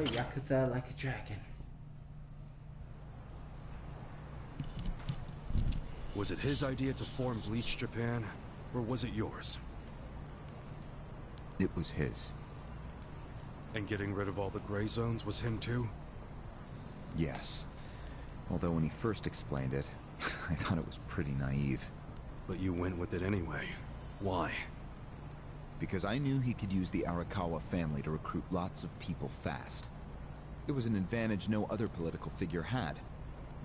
Yakuza like a dragon. Was it his idea to form Bleach Japan, or was it yours? It was his. And getting rid of all the gray zones was him too? Yes. Although when he first explained it, I thought it was pretty naive. But you went with it anyway. Why? Because I knew he could use the Arakawa family to recruit lots of people fast. It was an advantage no other political figure had.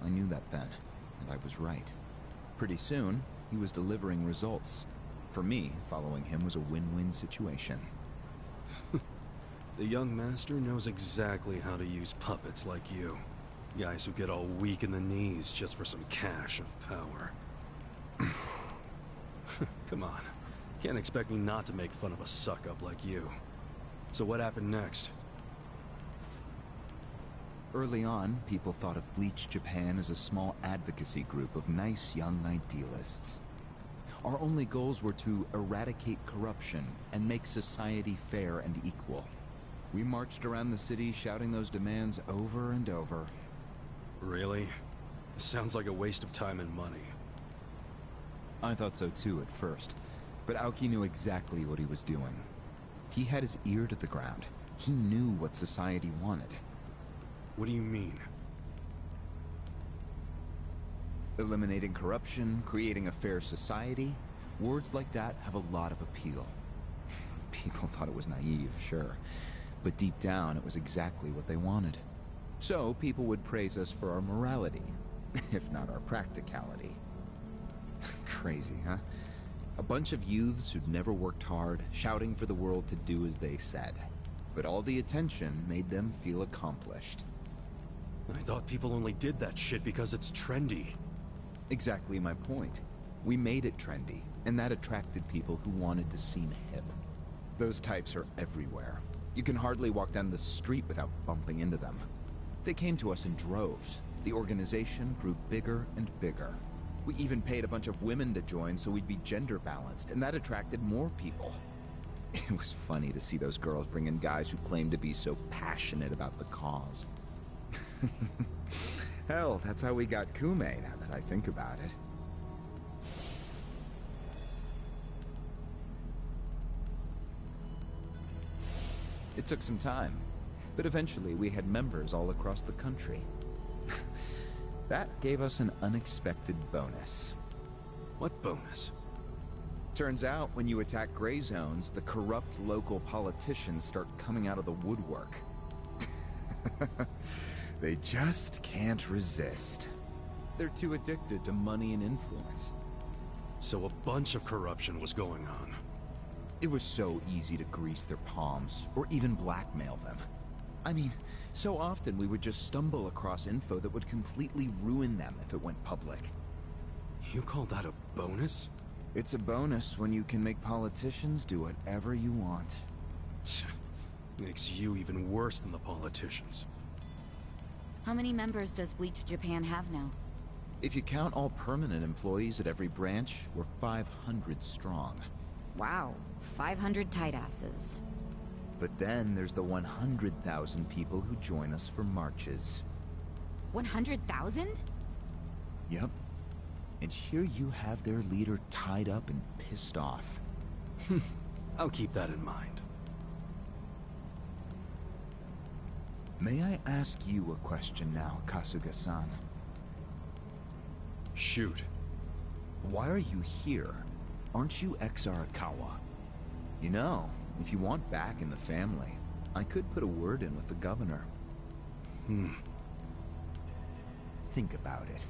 I knew that then, and I was right. Pretty soon, he was delivering results. For me, following him was a win-win situation. The young master knows exactly how to use puppets like you. Guys who get all weak in the knees just for some cash and power. Come on. Can't expect me not to make fun of a suck-up like you. So what happened next? Early on, people thought of Bleach Japan as a small advocacy group of nice young idealists. Our only goals were to eradicate corruption and make society fair and equal. We marched around the city shouting those demands over and over. Really? Sounds like a waste of time and money. I thought so too at first, but Aoki knew exactly what he was doing. He had his ear to the ground. He knew what society wanted. What do you mean? Eliminating corruption, creating a fair society, words like that have a lot of appeal. People thought it was naive, sure, but deep down it was exactly what they wanted. So people would praise us for our morality, if not our practicality. Crazy, huh? A bunch of youths who'd never worked hard, shouting for the world to do as they said. But all the attention made them feel accomplished. I thought people only did that shit because it's trendy. Exactly my point. We made it trendy, and that attracted people who wanted to seem hip. Those types are everywhere. You can hardly walk down the street without bumping into them. They came to us in droves. The organization grew bigger and bigger. We even paid a bunch of women to join so we'd be gender balanced, and that attracted more people. It was funny to see those girls bring in guys who claimed to be so passionate about the cause. Hell, that's how we got Kume, now that I think about it. It took some time, but eventually we had members all across the country. That gave us an unexpected bonus. What bonus? Turns out, when you attack gray zones, the corrupt local politicians start coming out of the woodwork. They just can't resist. They're too addicted to money and influence. So a bunch of corruption was going on. It was so easy to grease their palms, or even blackmail them. I mean, so often we would just stumble across info that would completely ruin them if it went public. You call that a bonus? It's a bonus when you can make politicians do whatever you want. Makes you even worse than the politicians. How many members does Bleach Japan have now? If you count all permanent employees at every branch, we're 500 strong. Wow, 500 tight asses. But then there's the 100,000 people who join us for marches. 100,000? Yep. And here you have their leader tied up and pissed off. I'll keep that in mind. May I ask you a question now, Kasuga-san? Shoot. Why are you here? Aren't you ex-Arakawa? You know, if you want back in the family, I could put a word in with the governor. Think about it.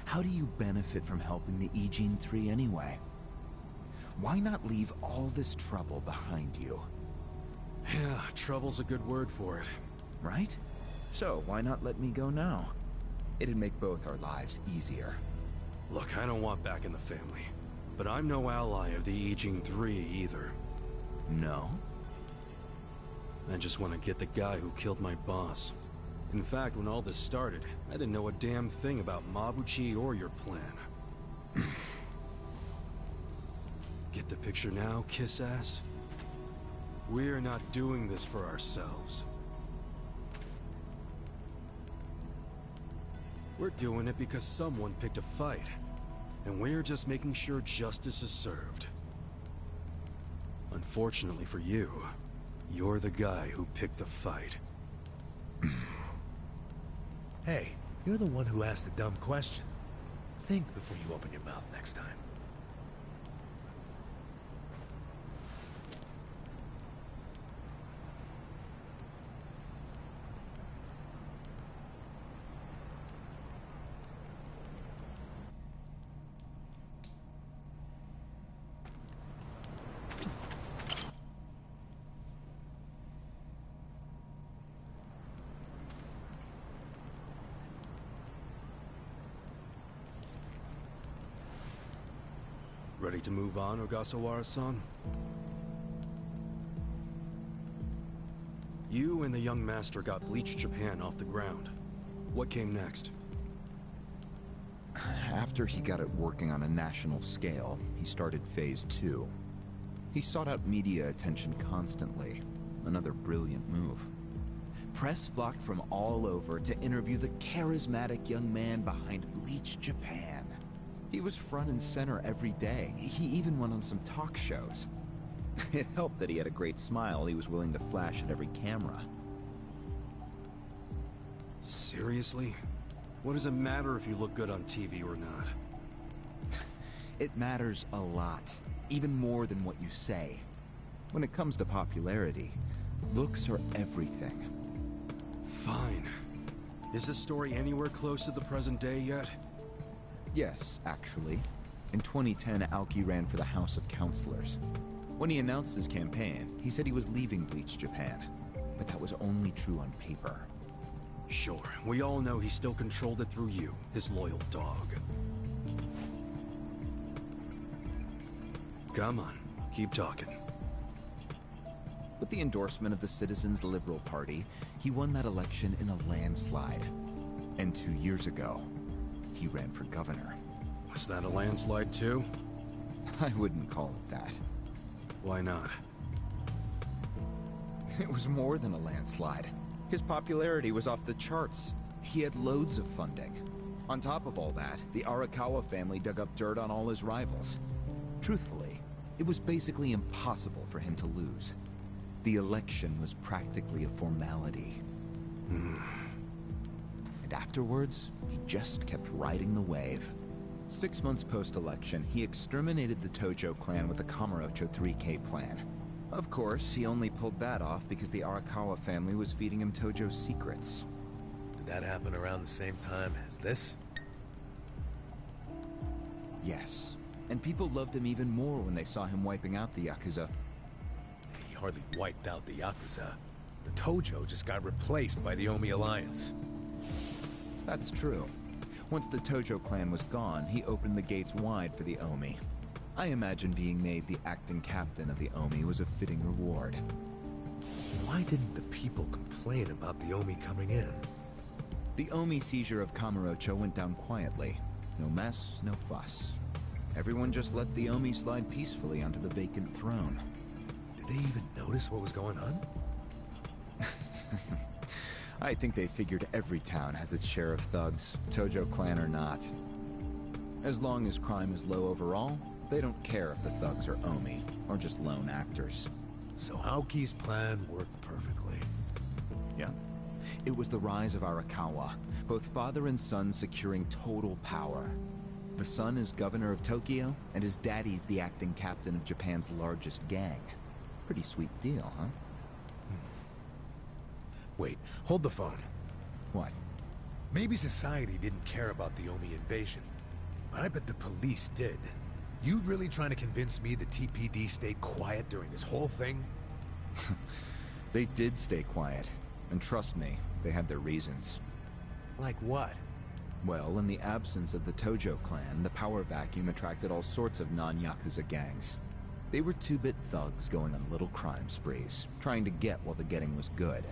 How do you benefit from helping the Ijin 3 anyway? Why not leave all this trouble behind you? Yeah, trouble's a good word for it. Right? So why not let me go now? It'd make both our lives easier. Look, I don't want back in the family. But I'm no ally of the Ijin 3 either. No? I just want to get the guy who killed my boss. In fact, when all this started, I didn't know a damn thing about Mabuchi or your plan. Get the picture now, kiss ass? We're not doing this for ourselves. We're doing it because someone picked a fight. And we're just making sure justice is served. Unfortunately for you, you're the guy who picked the fight. Hey, you're the one who asked the dumb question. Think before you open your mouth next time. Ready to move on, Ogasawara-san? You and the young master got Bleach Japan off the ground. What came next? After he got it working on a national scale, he started Phase 2. He sought out media attention constantly. Another brilliant move. Press flocked from all over to interview the charismatic young man behind Bleach Japan. He was front and center every day. He even went on some talk shows. It helped that he had a great smile he was willing to flash at every camera. Seriously? What does it matter if you look good on TV or not? It matters a lot, even more than what you say. When it comes to popularity, looks are everything. Fine. Is this story anywhere close to the present day yet? Yes, actually. In 2010, Aoki ran for the House of Councilors. When he announced his campaign, he said he was leaving Bleach Japan. But that was only true on paper. Sure, we all know he still controlled it through you, his loyal dog. Come on, keep talking. With the endorsement of the Citizens Liberal Party, he won that election in a landslide. And 2 years ago, he ran for governor. Was that a landslide too? I wouldn't call it that. Why not? It was more than a landslide. His popularity was off the charts. He had loads of funding. On top of all that, the Arakawa family dug up dirt on all his rivals. Truthfully, it was basically impossible for him to lose. The election was practically a formality. And afterwards, he just kept riding the wave. 6 months post-election, he exterminated the Tojo clan with the Kamurocho 3K plan. Of course, he only pulled that off because the Arakawa family was feeding him Tojo's secrets. Did that happen around the same time as this? Yes. And people loved him even more when they saw him wiping out the Yakuza. He hardly wiped out the Yakuza. The Tojo just got replaced by the Omi Alliance. That's true. Once the Tojo clan was gone, he opened the gates wide for the Omi. I imagine being made the acting captain of the Omi was a fitting reward. Why didn't the people complain about the Omi coming in? The Omi seizure of Kamurocho went down quietly. No mess, no fuss. Everyone just let the Omi slide peacefully onto the vacant throne. Did they even notice what was going on? I think they figured every town has its share of thugs, Tojo clan or not. As long as crime is low overall, they don't care if the thugs are Omi, or just lone actors. So Aoki's plan worked perfectly. Yeah. It was the rise of Arakawa, both father and son securing total power. The son is governor of Tokyo, and his daddy's the acting captain of Japan's largest gang. Pretty sweet deal, huh? Wait, hold the phone. What? Maybe society didn't care about the Omi invasion, but I bet the police did. You really trying to convince me the TPD stayed quiet during this whole thing? They did stay quiet. And trust me, they had their reasons. Like what? Well, in the absence of the Tojo clan, the power vacuum attracted all sorts of non-Yakuza gangs. They were two-bit thugs going on little crime sprees, trying to get while the getting was good.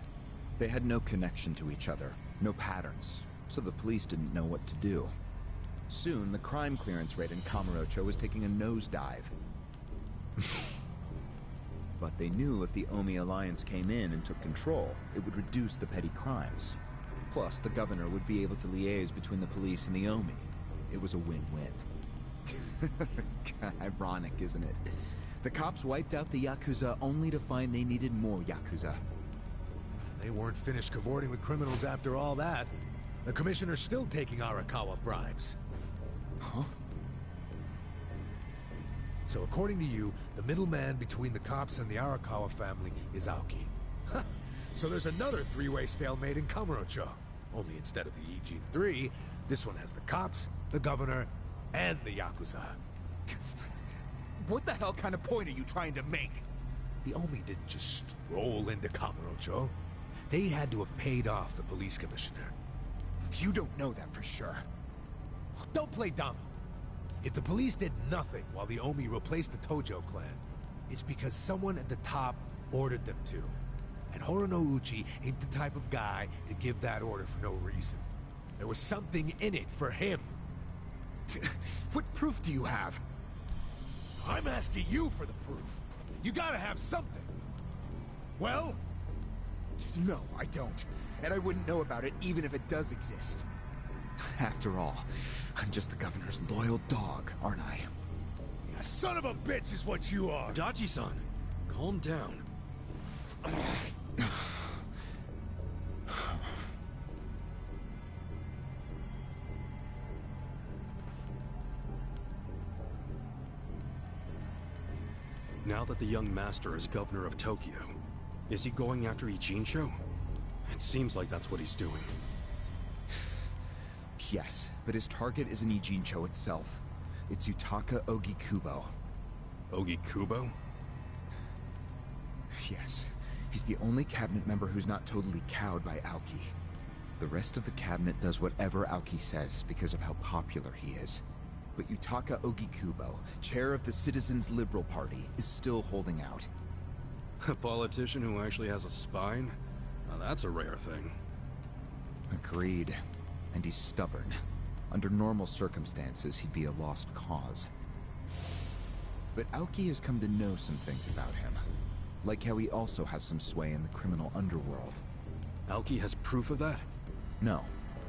They had no connection to each other, no patterns, so the police didn't know what to do. Soon, the crime clearance rate in Kamurocho was taking a nosedive. But they knew if the Omi Alliance came in and took control, it would reduce the petty crimes. Plus, the governor would be able to liaise between the police and the Omi. It was a win-win. Ironic, isn't it? The cops wiped out the Yakuza only to find they needed more Yakuza. They weren't finished cavorting with criminals after all that. The commissioner's still taking Arakawa bribes. Huh? So according to you, the middleman between the cops and the Arakawa family is Aoki. Huh. So there's another three-way stalemate in Kamurocho. Only instead of the Ijin 3, this one has the cops, the governor, and the Yakuza. What the hell kind of point are you trying to make? The Omi didn't just stroll into Kamurocho. They had to have paid off the police commissioner. You don't know that for sure. Don't play dumb. If the police did nothing while the Omi replaced the Tojo clan, it's because someone at the top ordered them to. And Horonouchi ain't the type of guy to give that order for no reason. There was something in it for him. What proof do you have? I'm asking you for the proof. You gotta have something. Well? No, I don't. And I wouldn't know about it even if it does exist. After all, I'm just the governor's loyal dog, aren't I? Yeah, son of a bitch is what you are. Adachi-san, calm down. Now that the young master is governor of Tokyo, is he going after Ijincho? It seems like that's what he's doing. Yes, but his target isn't Ijincho itself. It's Yutaka Ogikubo. Ogikubo? Yes. He's the only cabinet member who's not totally cowed by Aoki. The rest of the cabinet does whatever Aoki says because of how popular he is. But Yutaka Ogikubo, chair of the Citizens Liberal Party, is still holding out. A politician who actually has a spine? Now that's a rare thing. Agreed. And he's stubborn. Under normal circumstances, he'd be a lost cause. But Aoki has come to know some things about him. Like how he also has some sway in the criminal underworld. Aoki has proof of that? No,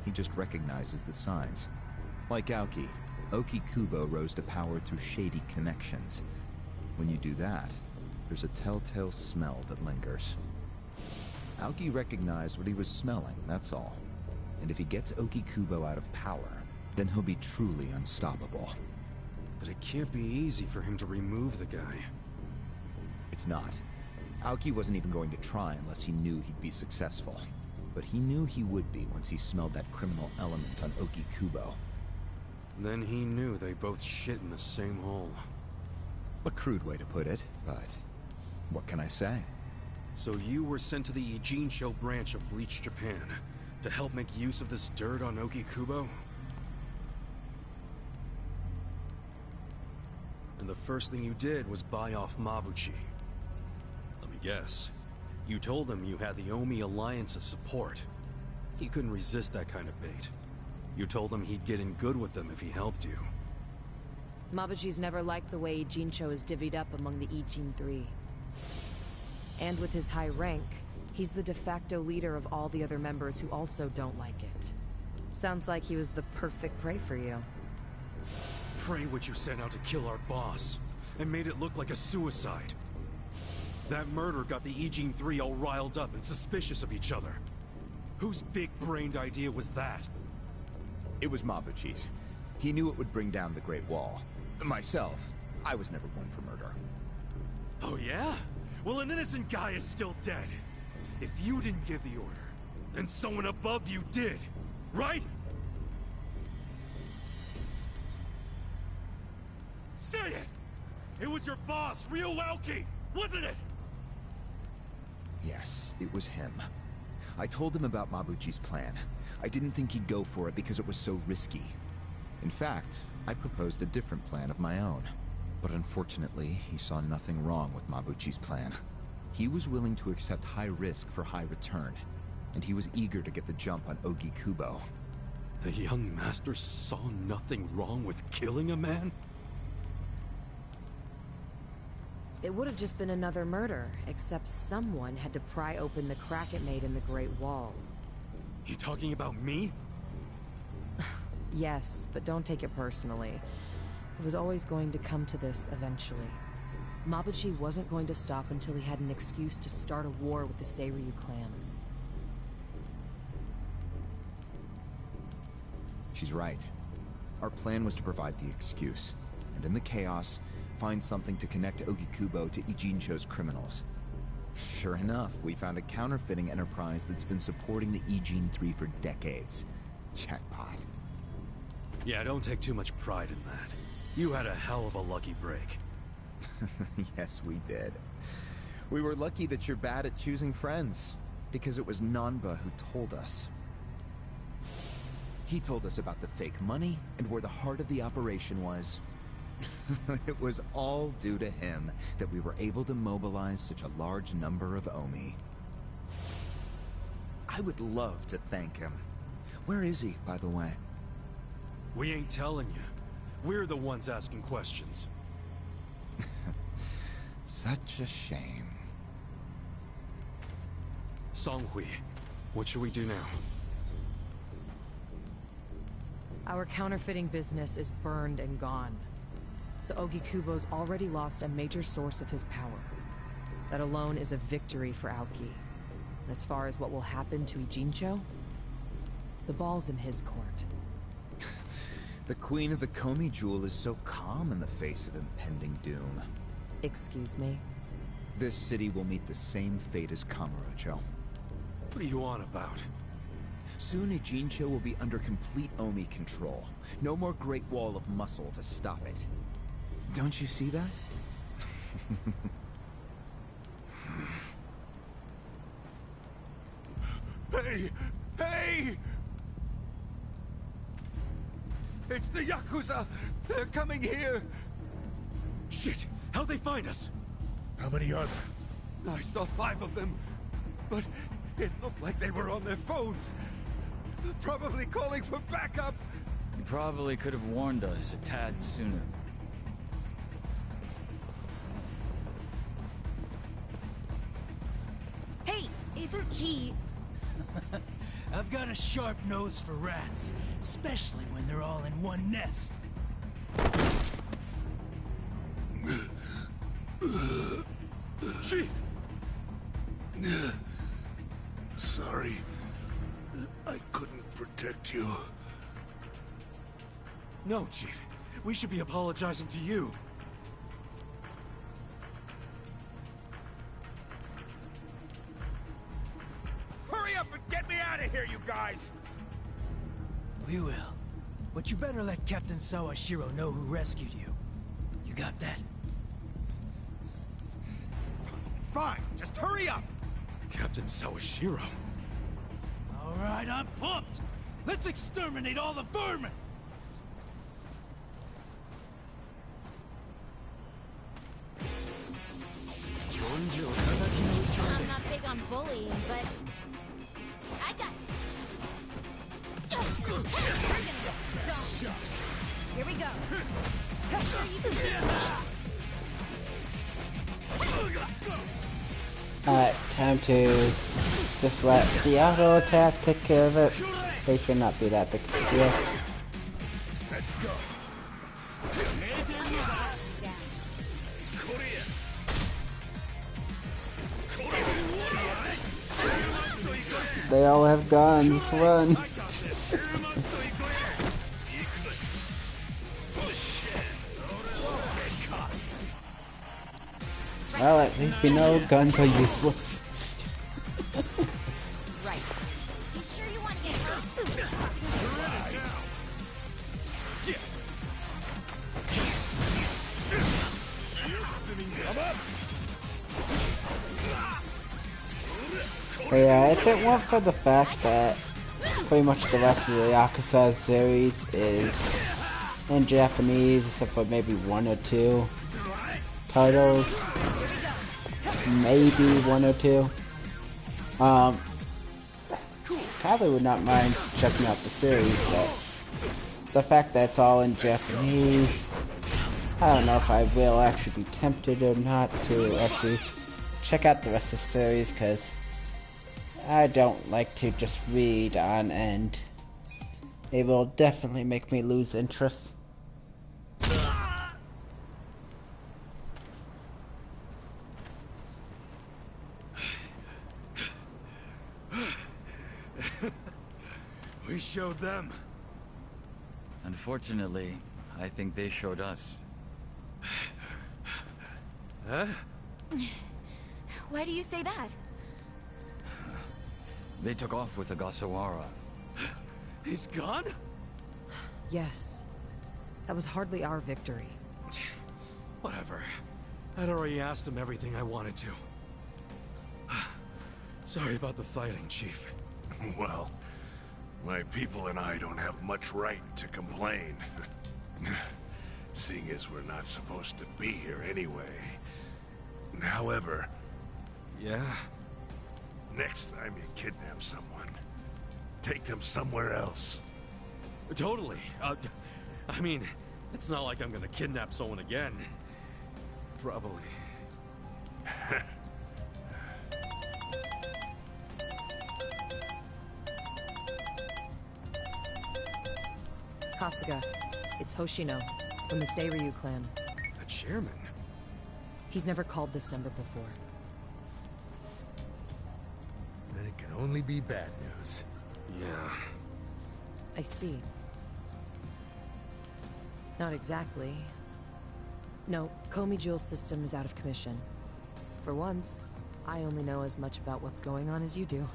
he just recognizes the signs. Like Aoki, Ogikubo rose to power through shady connections. When you do that, there's a telltale smell that lingers. Aoki recognized what he was smelling, that's all. And if he gets Ogikubo out of power, then he'll be truly unstoppable. But it can't be easy for him to remove the guy. It's not. Aoki wasn't even going to try unless he knew he'd be successful. But he knew he would be once he smelled that criminal element on Ogikubo. Then he knew they both shit in the same hole. A crude way to put it, but what can I say? So you were sent to the Ijincho branch of Bleach Japan to help make use of this dirt on Ogikubo? And the first thing you did was buy off Mabuchi. Let me guess. You told him you had the Omi Alliance's support. He couldn't resist that kind of bait. You told him he'd get in good with them if he helped you. Mabuchi's never liked the way Ijincho is divvied up among the Ijin 3. And with his high rank, he's the de facto leader of all the other members who also don't like it. Sounds like he was the perfect prey for you. Pray what you sent out to kill our boss, and made it look like a suicide. That murder got the Ijin 3 all riled up and suspicious of each other. Whose big-brained idea was that? It was Mabuchi's. He knew it would bring down the Great Wall. Myself, I was never one for murder. Oh yeah? Well, an innocent guy is still dead. If you didn't give the order, then someone above you did, right? Say it! It was your boss, Ryo Aoki, wasn't it? Yes, it was him. I told him about Mabuchi's plan. I didn't think he'd go for it because it was so risky. In fact, I proposed a different plan of my own. But unfortunately, he saw nothing wrong with Mabuchi's plan. He was willing to accept high risk for high return, and he was eager to get the jump on Ogikubo. The young master saw nothing wrong with killing a man? It would have just been another murder, except someone had to pry open the crack it made in the Great Wall. You talking about me? Yes, but don't take it personally. It was always going to come to this eventually. Mabuchi wasn't going to stop until he had an excuse to start a war with the Seiryu clan. She's right. Our plan was to provide the excuse, and in the chaos, find something to connect Ogikubo to Ijincho's criminals. Sure enough, we found a counterfeiting enterprise that's been supporting the Ijin 3 for decades. Jackpot. Yeah, don't take too much pride in that. You had a hell of a lucky break. Yes, we did. We were lucky that you're bad at choosing friends, because it was Nanba who told us. He told us about the fake money and where the heart of the operation was. It was all due to him that we were able to mobilize such a large number of Omi. I would love to thank him. Where is he, by the way? We ain't telling you. We're the ones asking questions. Such a shame. Songhui, what should we do now? Our counterfeiting business is burned and gone. So Ogikubo's already lost a major source of his power. That alone is a victory for Aoki. As far as what will happen to Ijincho, the ball's in his court. The Queen of the Komi Jewel is so calm in the face of impending doom. Excuse me? This city will meet the same fate as Kamurocho. What are you on about? Soon Ijincho will be under complete Omi control. No more Great Wall of Muscle to stop it. Don't you see that? Hey! Hey! It's the Yakuza! They're coming here! Shit! How'd they find us? How many are there? I saw 5 of them, but it looked like they were on their phones. Probably calling for backup! You probably could have warned us a tad sooner. Hey, it's he. I've got a sharp nose for rats, especially when they're all in one nest. Chief! Sorry. I couldn't protect you. No, Chief. We should be apologizing to you. Hurry up and get me out of here, you guys! We will. But you better let Captain Sawashiro know who rescued you. You got that? Fine, just hurry up! Captain Sawashiro. All right, I'm pumped. Let's exterminate all the vermin. I'm not big on bullying, but I got this. We're gonna get stomped. Here we go. Sure you can do Alright, time to just let the auto attack take care of it. They should not be that big of a deal. Let's go! They all have guns, run! Well, at least we know guns are useless. right. You sure you want to get hurt? But yeah, if it weren't for the fact that pretty much the rest of the Yakuza series is in Japanese, except for maybe 1 or 2 titles, maybe 1 or 2. Probably would not mind checking out the series, but the fact that it's all in Japanese, I don't know if I will actually be tempted or not to actually check out the rest of the series, because I don't like to just read on end. It will definitely make me lose interest. We showed them. Unfortunately, I think they showed us. Huh? Why do you say that? They took off with the Gasawara. He's gone? Yes. That was hardly our victory. Whatever. I'd already asked him everything I wanted to. Sorry about the fighting, Chief. Well, my people and I don't have much right to complain. Seeing as we're not supposed to be here anyway. However... Yeah? Next time you kidnap someone, take them somewhere else. Totally. I mean, it's not like I'm gonna kidnap someone again. Probably. Kasuga, it's Hoshino, from the Seiryu clan. The chairman? He's never called this number before. Then it can only be bad news. Yeah. I see. Not exactly. No, Komi Jewel's system is out of commission. For once, I only know as much about what's going on as you do.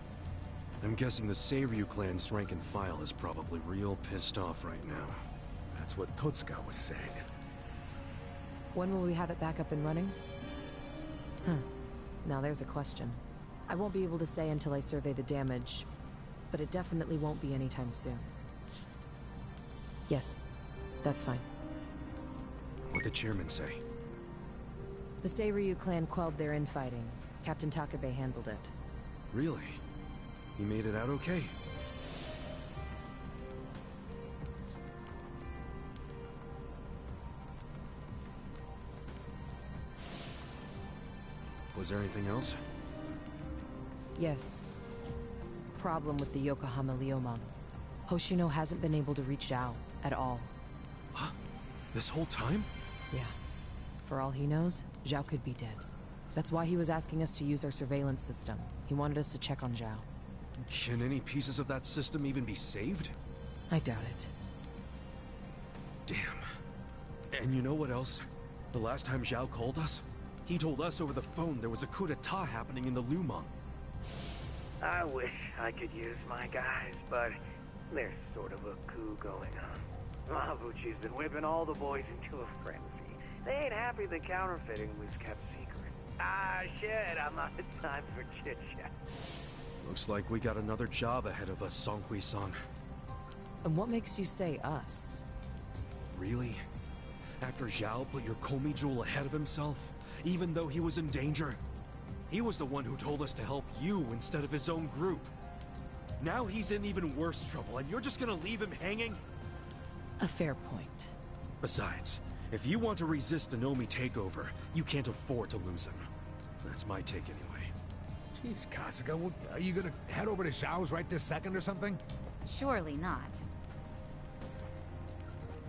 I'm guessing the Seiryu clan's rank and file is probably real pissed off right now. That's what Totsuka was saying. When will we have it back up and running? Huh. Now there's a question. I won't be able to say until I survey the damage, but it definitely won't be anytime soon. Yes, that's fine. What'd the chairman say? The Seiryu clan quelled their infighting. Captain Takabe handled it. Really? He made it out okay? Was there anything else? Yes. Problem with the Yokohama Leomon. Hoshino hasn't been able to reach Zhao at all. Huh? This whole time? Yeah. For all he knows, Zhao could be dead. That's why he was asking us to use our surveillance system. He wanted us to check on Zhao. Can any pieces of that system even be saved? I doubt it. Damn. And you know what else? The last time Zhao called us, he told us over the phone there was a coup d'etat happening in the Lumon. I wish I could use my guys, but there's sort of a coup going on. Mabuchi's been whipping all the boys into a frenzy. They ain't happy the counterfeiting was kept secret. Ah, shit, I'm out of time for chit-chat. Looks like we got another job ahead of us, Songkui-san. And what makes you say us? Really? After Zhao put your Komi jewel ahead of himself, even though he was in danger? He was the one who told us to help you instead of his own group. Now he's in even worse trouble, and you're just gonna leave him hanging? A fair point. Besides, if you want to resist the Nomi takeover, you can't afford to lose him. That's my take anyway. Jeez, Kasuga, well, are you gonna head over to Zhao's right this second or something? Surely not.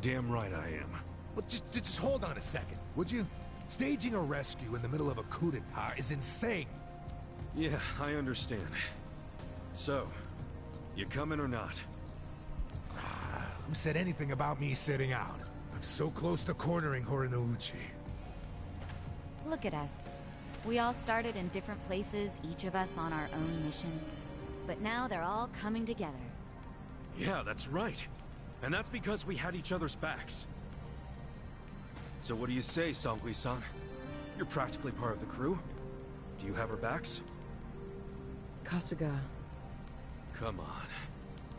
Damn right I am. Well, just hold on a second, would you? Staging a rescue in the middle of a coup d'etat is insane. Yeah, I understand. So, you coming or not? Who said anything about me sitting out? I'm so close to cornering Horinouchi. Look at us. We all started in different places, each of us on our own mission. But now they're all coming together. Yeah, that's right. And that's because we had each other's backs. So what do you say, Songkui-san? You're practically part of the crew. Do you have our backs? Kasuga. Come on.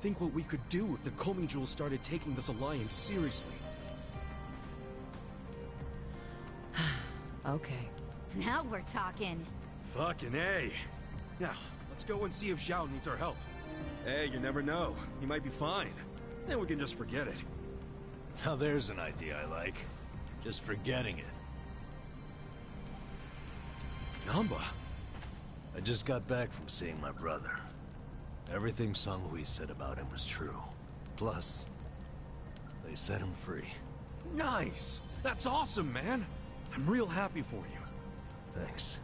Think what we could do if the Komi Jewel started taking this alliance seriously. Okay. Now we're talking. Fucking A. Now, let's go and see if Zhao needs our help. Hey, you never know. He might be fine. Then we can just forget it. Now there's an idea I like. Just forgetting it. Namba? I just got back from seeing my brother. Everything Song-Hui said about him was true. Plus, they set him free. Nice! That's awesome, man! I'm real happy for you. Thanks.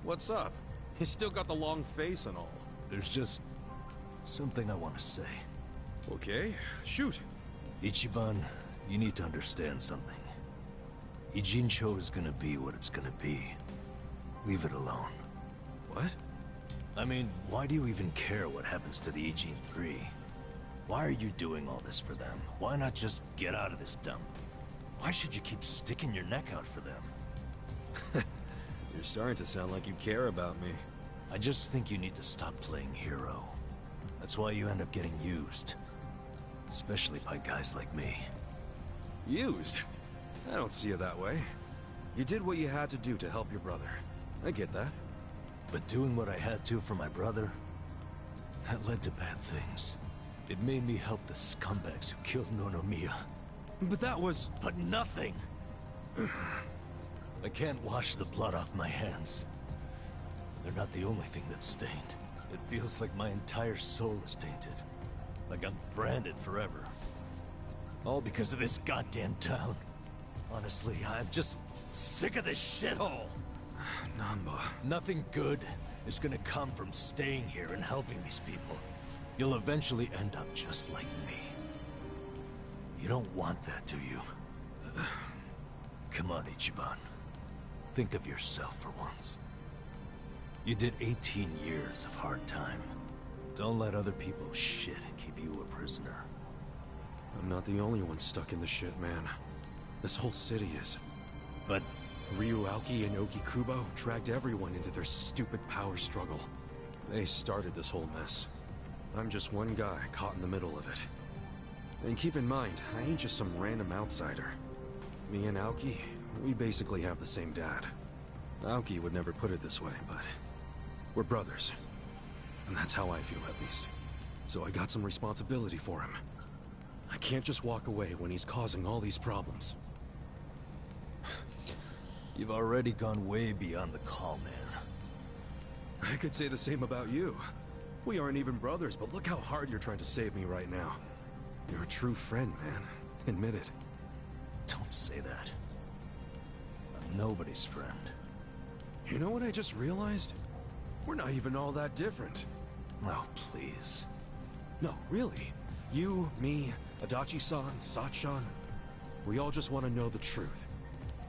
What's up? You still got the long face and all. There's just something I want to say. Okay, shoot. Ichiban, you need to understand something. Ijincho is gonna be what it's gonna be. Leave it alone. What? I mean, why do you even care what happens to the Ijin 3? Why are you doing all this for them? Why not just get out of this dump? Why should you keep sticking your neck out for them? You're starting to sound like you care about me. I just think you need to stop playing hero. That's why you end up getting used. Especially by guys like me. Used? I don't see it that way. You did what you had to do to help your brother. I get that. But doing what I had to for my brother, that led to bad things. It made me help the scumbags who killed Nonomiya. But that was... But nothing! I can't wash the blood off my hands. They're not the only thing that's stained. It feels like my entire soul is tainted. Like I'm branded forever. All because of this goddamn town. Honestly, I'm just sick of this shithole! Namba... Nothing good is gonna come from staying here and helping these people. You'll eventually end up just like me. You don't want that, do you? Come on, Ichiban. Think of yourself for once. You did 18 years of hard time. Don't let other people's shit keep you a prisoner. I'm not the only one stuck in the shit, man. This whole city is. But Ryuauki and Okikubo dragged everyone into their stupid power struggle. They started this whole mess. I'm just one guy caught in the middle of it. And keep in mind, I ain't just some random outsider. Me and Aoki, we basically have the same dad. Aoki would never put it this way, but we're brothers. And that's how I feel, at least. So I got some responsibility for him. I can't just walk away when he's causing all these problems. You've already gone way beyond the call, man. I could say the same about you. We aren't even brothers, but look how hard you're trying to save me right now. You're a true friend, man. Admit it. Don't say that. I'm nobody's friend. You know what I just realized? We're not even all that different. Oh, please. No, really. You, me, Adachi-san, Sachan. We all just want to know the truth.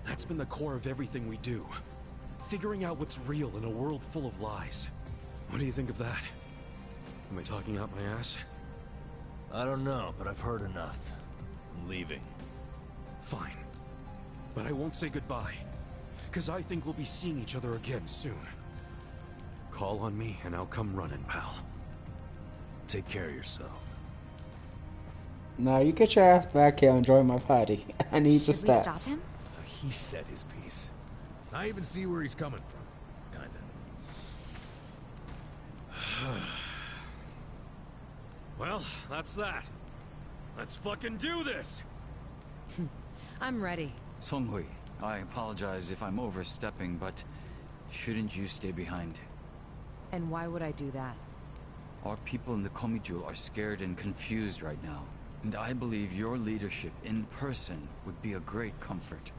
That's been the core of everything we do. Figuring out what's real in a world full of lies. What do you think of that? Am I talking out my ass? I don't know, but I've heard enough. I'm leaving. Fine. But I won't say goodbye. Because I think we'll be seeing each other again soon. Call on me and I'll come running, pal. Take care of yourself. No, you get your ass back here and join my party. I need to Should we stop. stop him? He said his piece. I even see where he's coming from. Kinda. Well, that's that. Let's fucking do this! I'm ready. Song-Hui, I apologize if I'm overstepping, but shouldn't you stay behind? And why would I do that? Our people in the Komijul are scared and confused right now. And I believe your leadership in person would be a great comfort.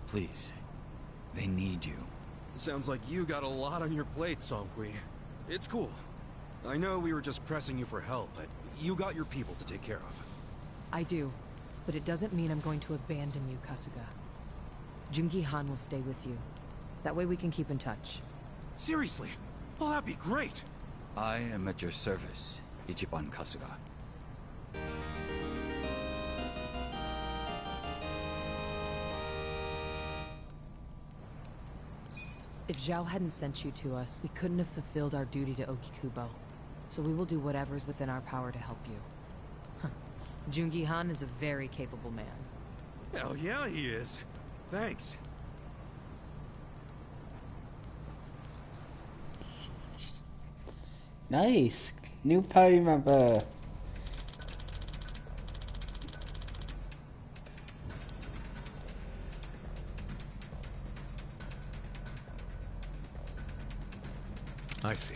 Please, they need you. Sounds like you got a lot on your plate, Song-Hui. It's cool. I know we were just pressing you for help, but you got your people to take care of. I do, but it doesn't mean I'm going to abandon you, Kasuga. Jungi Han will stay with you. That way we can keep in touch. Seriously? Well, that'd be great! I am at your service, Ichiban Kasuga. If Zhao hadn't sent you to us, we couldn't have fulfilled our duty to Okikubo. So we will do whatever's within our power to help you. Huh. Jungi Han is a very capable man. Hell yeah, he is. Thanks. Nice. New party member. I see.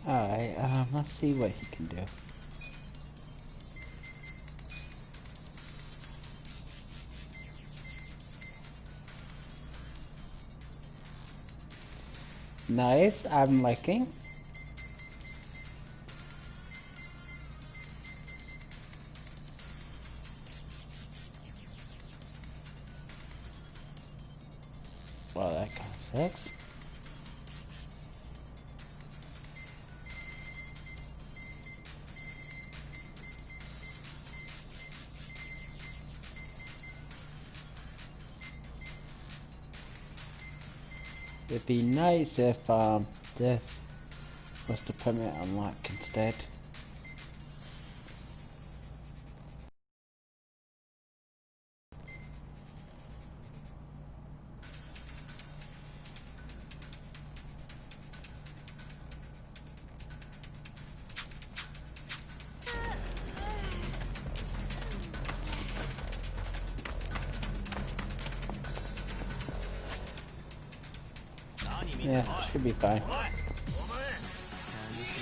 Alright, let's see what he can do. Nice, I'm liking. Well, that kind of sucks. It'd be nice if this was the permanent unlock instead. Yeah, should be fine. This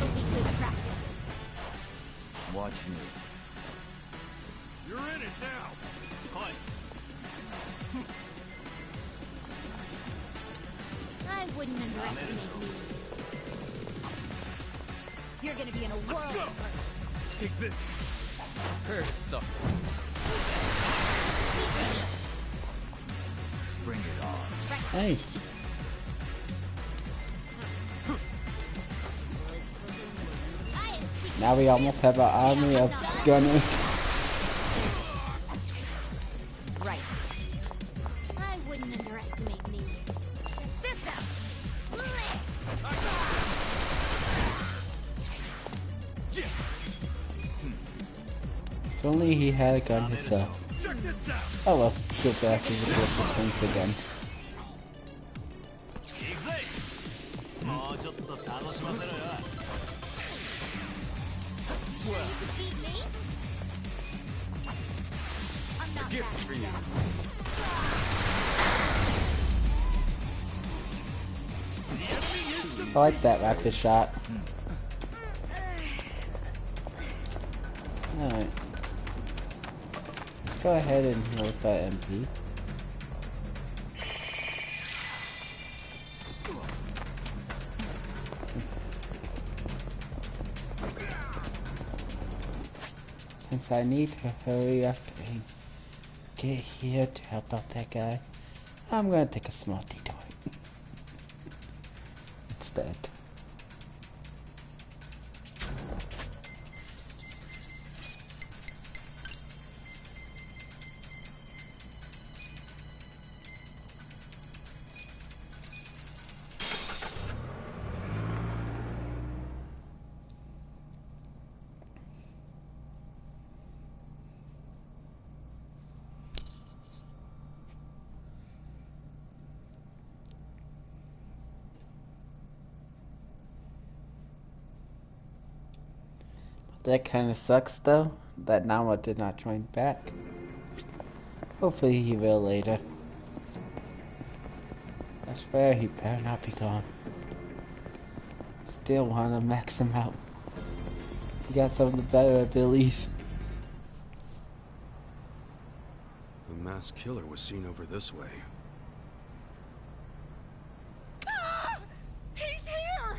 will be good practice. Watch me. You're in it now. I wouldn't underestimate you. You're gonna be in a world of hurt. Take this. Bring it on. Nice. Now we almost have an army of gunners. Right. I wouldn't underestimate me. Check this out. If only he had a gun himself. Oh well, good bastard with this thing again. I like that rapid shot. Alright. Let's go ahead and heal with that MP. Since I need to hurry up and get here to help out that guy, I'm gonna take a small detour instead. That kind of sucks though, that Nama did not join back. Hopefully he will later. I swear he better not be gone. Still want to max him out. He got some of the better abilities. The masked killer was seen over this way. Ah! He's here!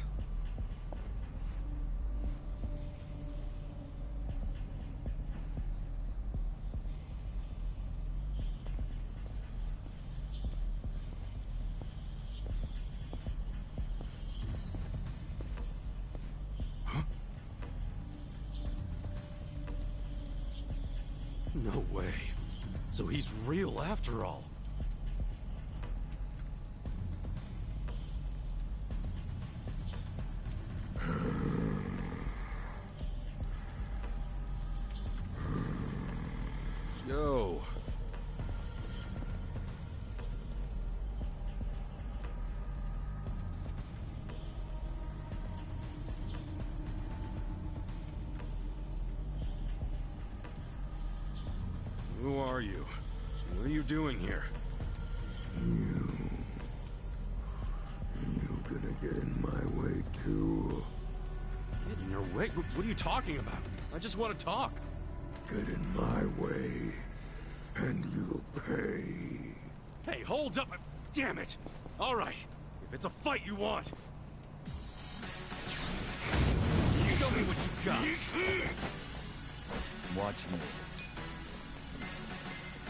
No way. So he's real after all. Yo. Who are you? What are you doing here? You gonna get in my way too? Get in your way? What are you talking about? I just want to talk. Get in my way, and you'll pay. Hey, hold up! Damn it! All right, if it's a fight you want. Show me what you got. Watch me.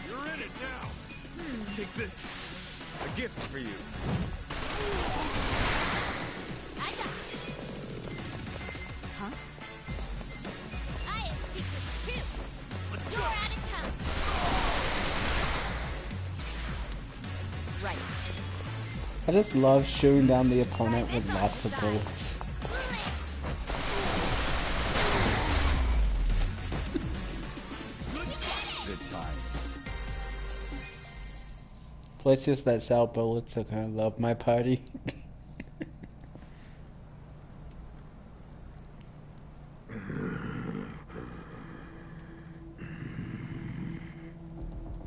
You're in it now. Take this. A gift for you. I got this. Huh? I have secrets too. Let's You're go. out of town. Right. I just love shooting down the opponent with lots of bullets. Good times. Places that sell bullets are gonna love my party.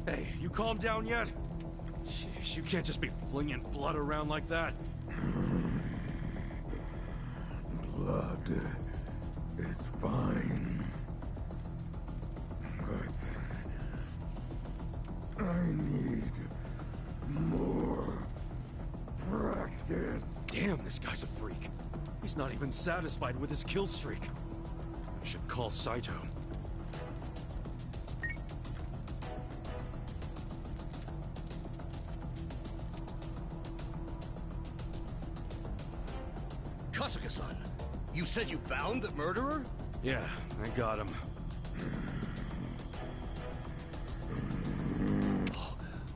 Hey, you calm down yet? Jeez, you can't just be flinging blood around like that. Blood is fine. But I need more practice. Damn, this guy's a freak. He's not even satisfied with his kill streak. I should call Saito. Kasuga-san, you said you found the murderer? Yeah, I got him.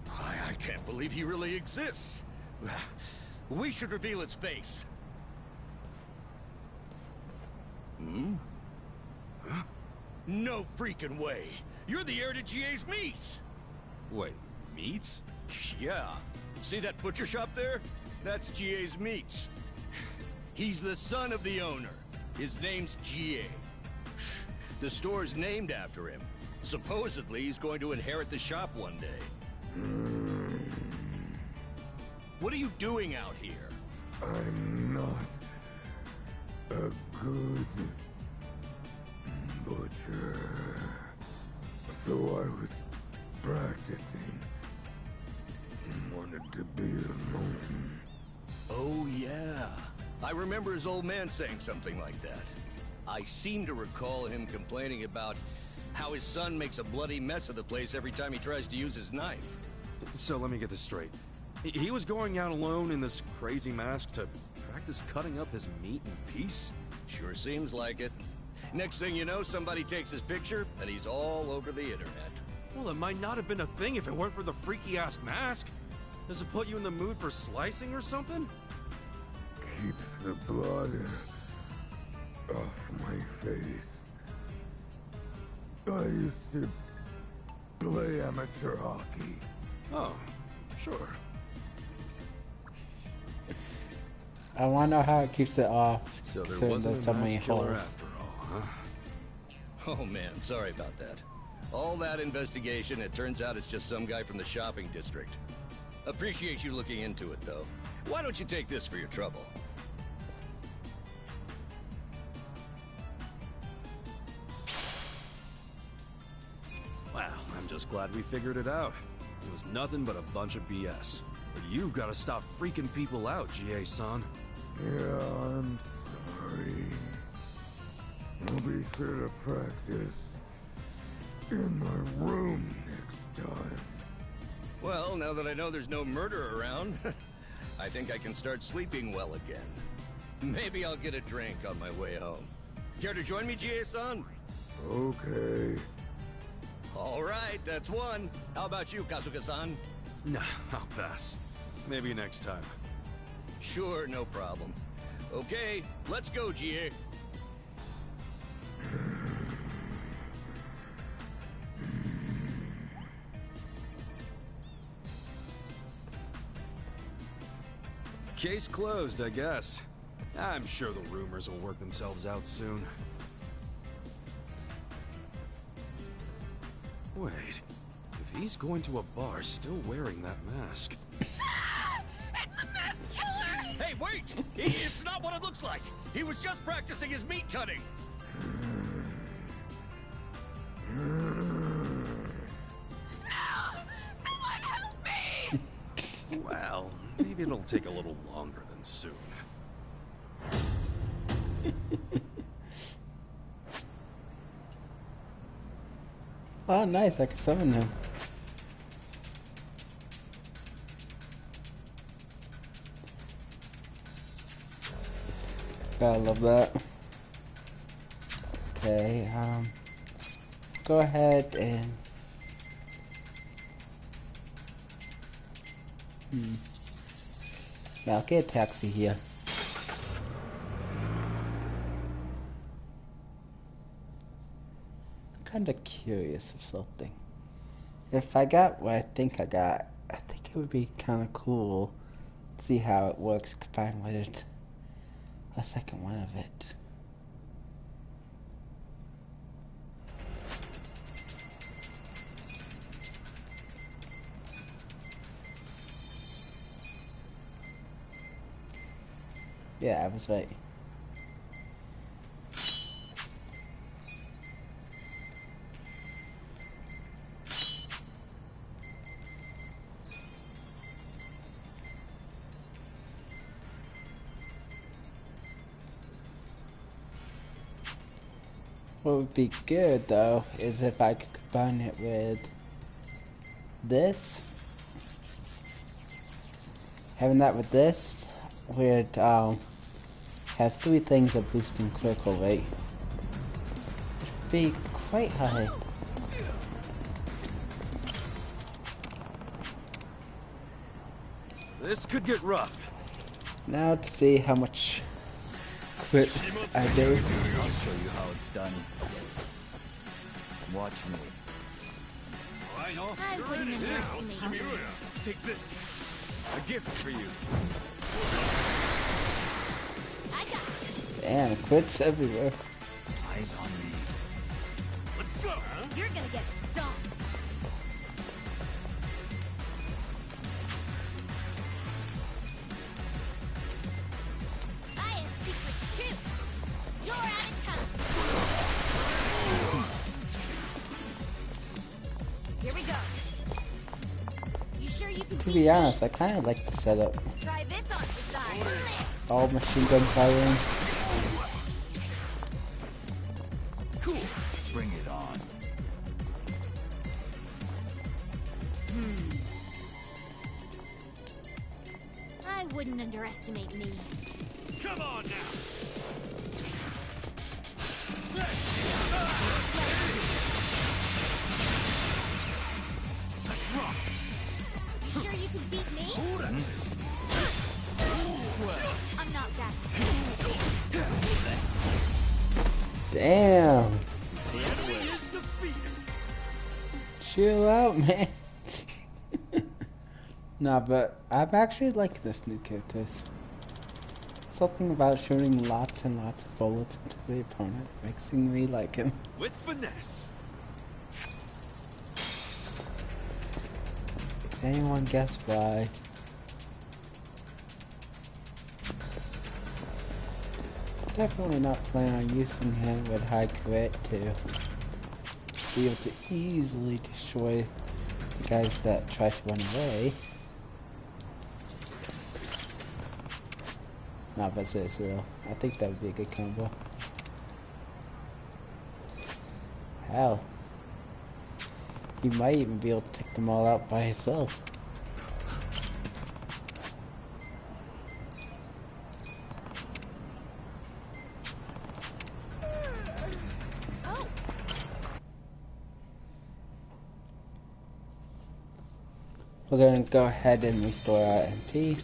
I can't believe he really exists. We should reveal his face. Hmm? Huh? No freaking way. You're the heir to GA's meats. Wait, meats? Yeah. See that butcher shop there? That's GA's meats. He's the son of the owner. His name's GA. The store's named after him. Supposedly, he's going to inherit the shop one day. What are you doing out here? I'm not a good butcher. So I was practicing and wanted to be alone. Oh, yeah. I remember his old man saying something like that. I seem to recall him complaining about how his son makes a bloody mess of the place every time he tries to use his knife. So let me get this straight. He was going out alone in this crazy mask to practice cutting up his meat in peace? Sure seems like it. Next thing you know, somebody takes his picture, and he's all over the internet. Well, it might not have been a thing if it weren't for the freaky-ass mask. Does it put you in the mood for slicing or something? Keeps the blood off my face. I used to play amateur hockey. Oh, sure. I wanna know how it keeps it off. So there considering wasn't there's a so many mass killer holes. after all, huh? Oh man, sorry about that. All that investigation, it turns out it's just some guy from the shopping district. Appreciate you looking into it, though. Why don't you take this for your trouble? Wow, I'm just glad we figured it out. It was nothing but a bunch of BS. But you've got to stop freaking people out, GA-san. Yeah, I'm sorry. I'll be sure to practice in my room next time. Well, now that I know there's no murder around, I think I can start sleeping well again. Maybe I'll get a drink on my way home. Care to join me, GA-san? Okay. All right, that's one. How about you, Kasuga-san? Nah, I'll pass. Maybe next time. Sure, no problem. Okay, let's go, GA. Case closed, I guess. I'm sure the rumors will work themselves out soon. Wait, if he's going to a bar still wearing that mask... It's the mask killer! Hey, wait! It's not what it looks like! He was just practicing his meat cutting! No! Someone help me! Well, maybe it'll take a little longer than soon. Oh, nice, I can summon him. Gotta love that. Okay, go ahead and... Yeah, I'll get a taxi here. Kinda curious of something. If I got what I think I got, I think it would be kinda cool to see how it works combined with it. A second one of it. Yeah, I was right. What would be good though is if I could combine it with this. Having that with this would have 3 things of boosting critical rate. Which would be quite high. This could get rough. Now to see how much crit I do. I'll show you how it's done. Watch me. I wouldn't underestimate you. Take this. A gift for you. I got this. Damn, crits everywhere. Eyes on me. Let's go! You're gonna get stomped. I have secrets too. You're out of time. Here we go. You sure you can To beat be me? honest, I kind of like the setup. Try this on the side. All machine gun firing. Cool. Bring it on. I wouldn't underestimate me. Come on now! You sure you can beat me? I'm not that. Damn. Chill out, man. Nah, but I'm actually liking this new characters. Something about shooting lots and lots of bullets into the opponent makes me like him. With finesse. Does anyone guess why? Definitely not planning on using him with high crit to be able to easily destroy the guys that try to run away. Not but say so. I think that would be a good combo. Hell. He might even be able to take them all out by himself. We're going to go ahead and restore our MP.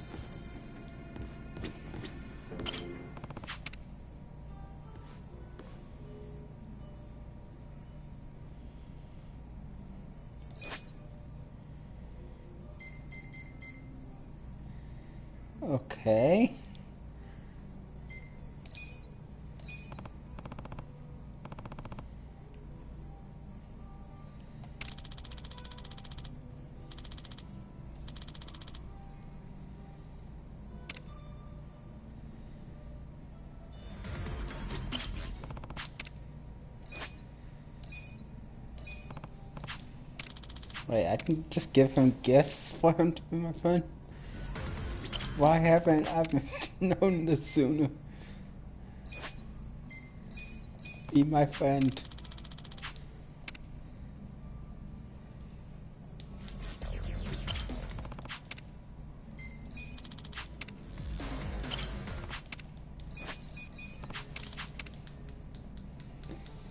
Okay. Wait, I can just give him gifts for him to be my friend? Why haven't I known this sooner? Be my friend.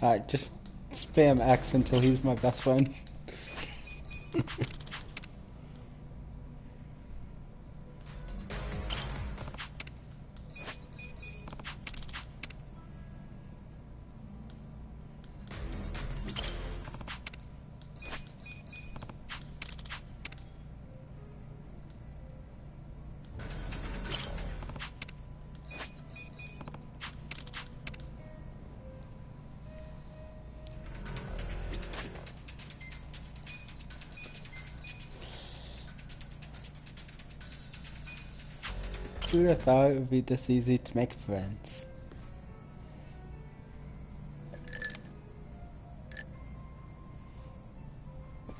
Alright, just spam X until he's my best friend. Who would have thought it would be this easy to make friends?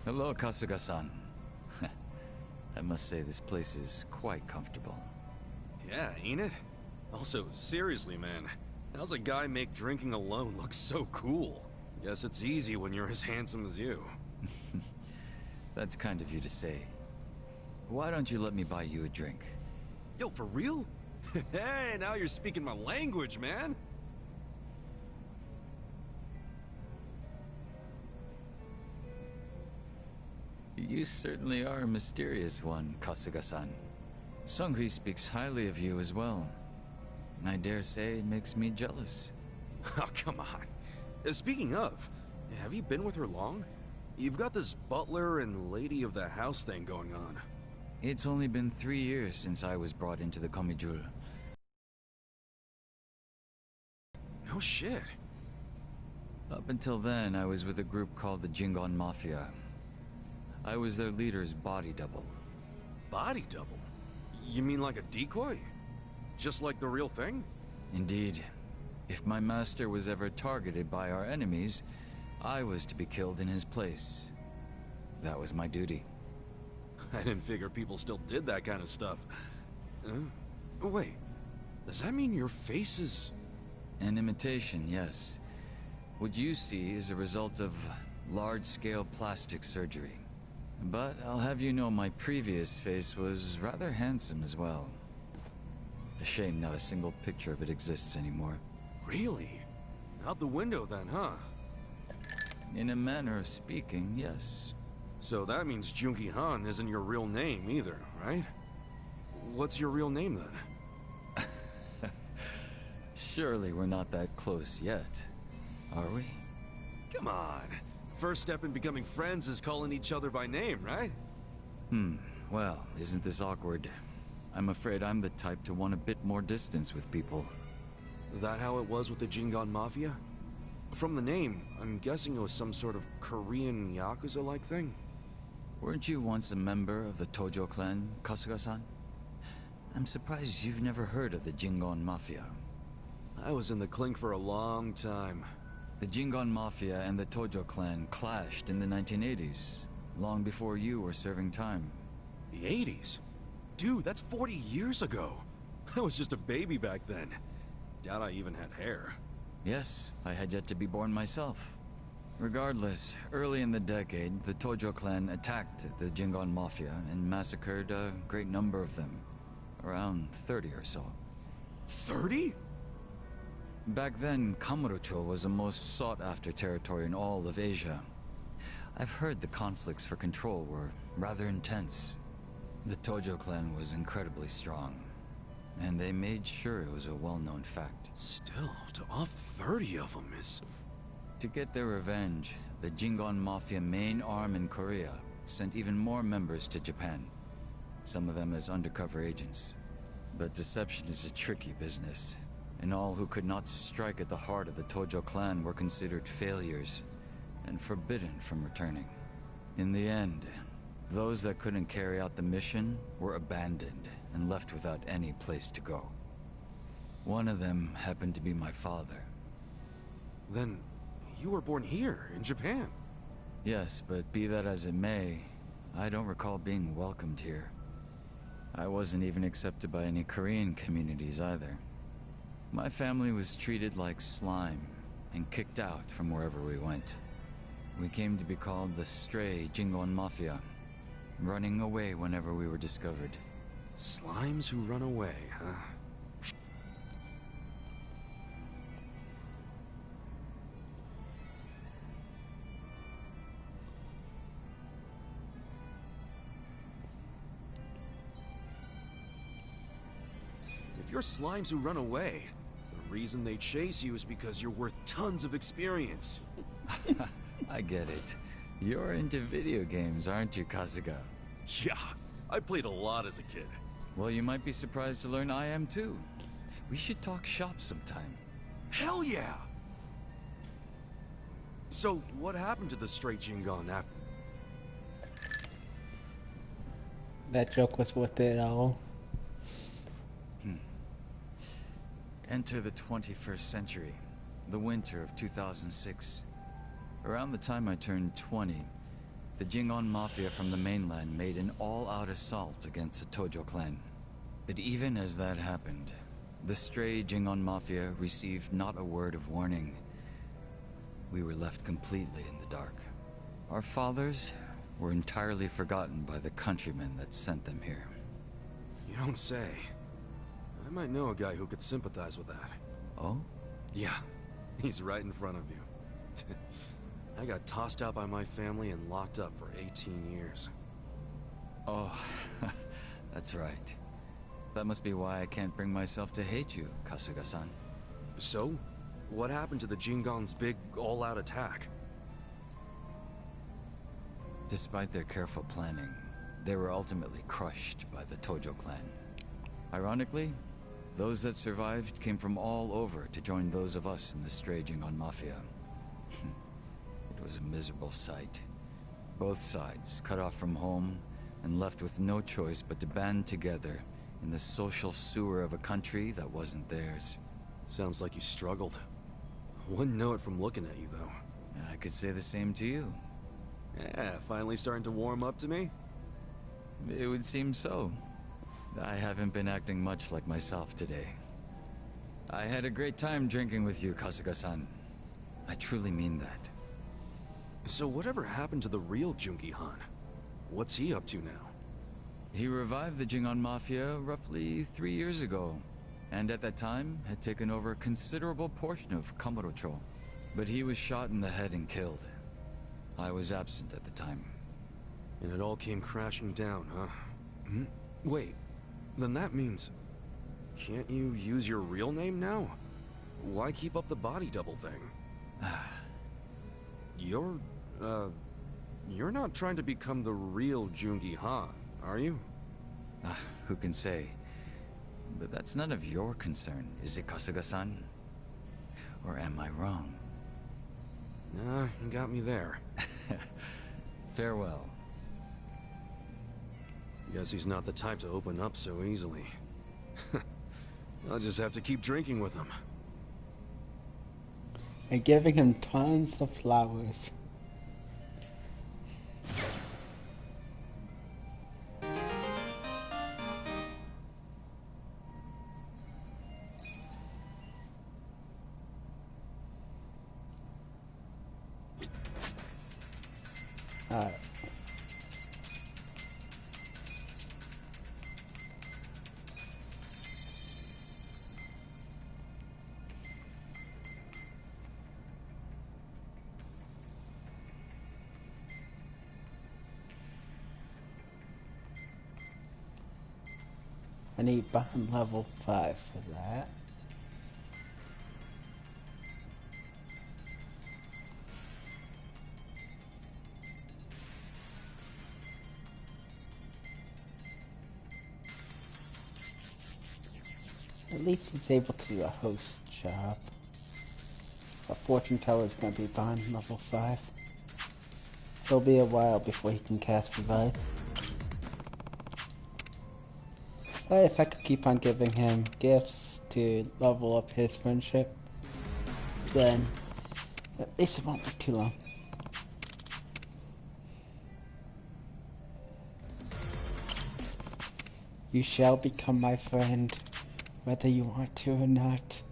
Hello, Kasuga-san. I must say this place is quite comfortable. Yeah, ain't it? Also, seriously, man, how's a guy make drinking alone look so cool? Guess it's easy when you're as handsome as you. That's kind of you to say. Why don't you let me buy you a drink? Yo, for real? Hey, now you're speaking my language, man. You certainly are a mysterious one, Kasuga-san. Sungri speaks highly of you as well. I dare say it makes me jealous. Oh, come on. Speaking of, have you been with her long? You've got this butler and lady of the house thing going on. It's only been 3 years since I was brought into the Komijul. No shit. Up until then, I was with a group called the Jingon Mafia. I was their leader's body double. Body double? You mean like a decoy? Just like the real thing? Indeed. If my master was ever targeted by our enemies, I was to be killed in his place. That was my duty. I didn't figure people still did that kind of stuff. Wait, does that mean your face is... An imitation, yes. What you see is a result of large-scale plastic surgery. But I'll have you know my previous face was rather handsome as well. A shame not a single picture of it exists anymore. Really? Out the window then, huh? In a manner of speaking, yes. So that means Junki Han isn't your real name either, right? What's your real name then? Surely we're not that close yet, are we? Come on. First step in becoming friends is calling each other by name, right? Well, isn't this awkward? I'm afraid I'm the type to want a bit more distance with people. That how it was with the Jingon Mafia? From the name, I'm guessing it was some sort of Korean Yakuza-like thing? Weren't you once a member of the Tojo clan, Kasuga-san? I'm surprised you've never heard of the Jingon Mafia. I was in the clink for a long time. The Jingon Mafia and the Tojo clan clashed in the 1980s, long before you were serving time. The 80s? Dude, that's 40 years ago. I was just a baby back then. Doubt I even had hair. Yes, I had yet to be born myself. Regardless, early in the decade, the Tojo clan attacked the Jingon Mafia and massacred a great number of them. Around 30 or so. 30? Back then, Kamurocho was the most sought-after territory in all of Asia. I've heard the conflicts for control were rather intense. The Tojo clan was incredibly strong, and they made sure it was a well-known fact. Still, to off 30 of them is... To get their revenge, the Jingon Mafia main arm in Korea sent even more members to Japan. Some of them as undercover agents. But deception is a tricky business, and all who could not strike at the heart of the Tojo clan were considered failures and forbidden from returning. In the end, those that couldn't carry out the mission were abandoned and left without any place to go. One of them happened to be my father. Then, you were born here, in Japan? Yes, but be that as it may, I don't recall being welcomed here. I wasn't even accepted by any Korean communities either. My family was treated like slime and kicked out from wherever we went. We came to be called the Stray Jingon Mafia, running away whenever we were discovered. Slimes who run away, huh? If you're slimes who run away, the reason they chase you is because you're worth tons of experience. I get it. You're into video games, aren't you, Kasuga? Yeah, I played a lot as a kid. Well, you might be surprised to learn I am too. We should talk shop sometime. Hell yeah! So, what happened to the Stray Jingon after? That joke was worth it all. Enter the 21st century, the winter of 2006. Around the time I turned 20, the Jingon Mafia from the mainland made an all-out assault against the Tojo clan. But even as that happened, the Stray Jingon Mafia received not a word of warning. We were left completely in the dark. Our fathers were entirely forgotten by the countrymen that sent them here. You don't say. I might know a guy who could sympathize with that. Oh? Yeah, he's right in front of you. I got tossed out by my family and locked up for 18 years. Oh, that's right. That must be why I can't bring myself to hate you, Kasuga-san. So? What happened to the Jingon's big, all-out attack? Despite their careful planning, they were ultimately crushed by the Tojo clan. Ironically, those that survived came from all over to join those of us in the Stray Jingon Mafia. It was a miserable sight. Both sides cut off from home and left with no choice but to band together in the social sewer of a country that wasn't theirs. Sounds like you struggled. Wouldn't know it from looking at you, though. I could say the same to you. Yeah, finally starting to warm up to me? It would seem so. I haven't been acting much like myself today. I had a great time drinking with you, Kasuga-san. I truly mean that. So whatever happened to the real Jungi Han? What's he up to now? He revived the Jingon Mafia roughly 3 years ago, and at that time had taken over a considerable portion of Kamurocho. But he was shot in the head and killed. I was absent at the time. And it all came crashing down, huh? Wait, then that means... Can't you use your real name now? Why keep up the body double thing? You're not trying to become the real Jungi Han, are you? Who can say? But that's none of your concern, is it, Kasuga-san? Or am I wrong? Nah, you got me there. Farewell. Guess he's not the type to open up so easily. I'll just have to keep drinking with him. And giving him tons of flowers. Alright. I need bond level 5 for that. At least he's able to do a host job. A fortune teller is going to be bond level 5. So it'll be a while before he can cast revive. But if I could keep on giving him gifts to level up his friendship, then at least it won't be too long. You shall become my friend, whether you want to or not.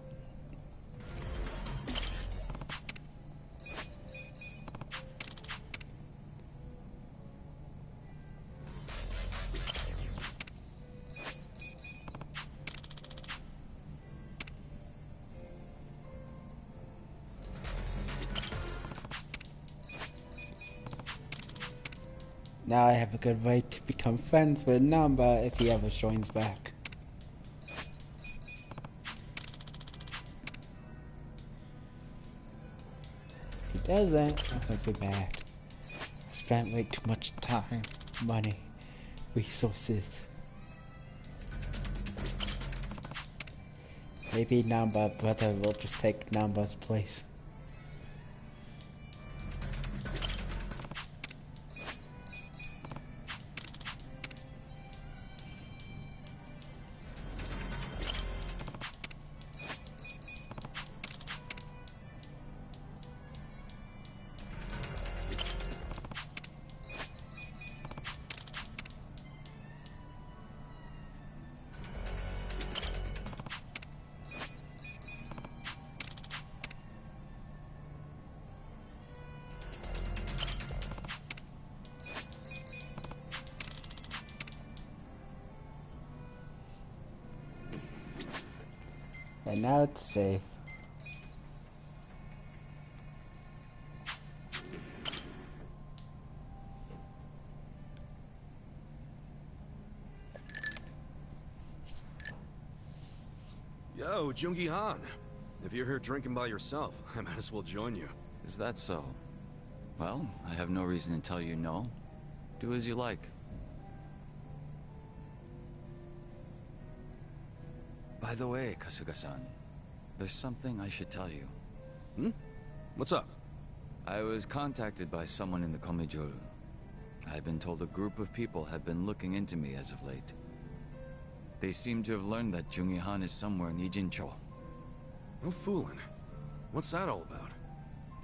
Now I have a good way to become friends with Namba if he ever joins back. If he doesn't, I'm gonna be mad. I spent way too much time, money, resources. Maybe Namba's brother will just take Namba's place. And now it's safe. Yo, Jungi Han. If you're here drinking by yourself, I might as well join you. Is that so? Well, I have no reason to tell you no. Do as you like. By the way, Kasuga-san, there's something I should tell you. Hmm? What's up? I was contacted by someone in the Komijuru. I've been told a group of people have been looking into me as of late. They seem to have learned that Jungi Han is somewhere in Ijincho. No fooling. What's that all about?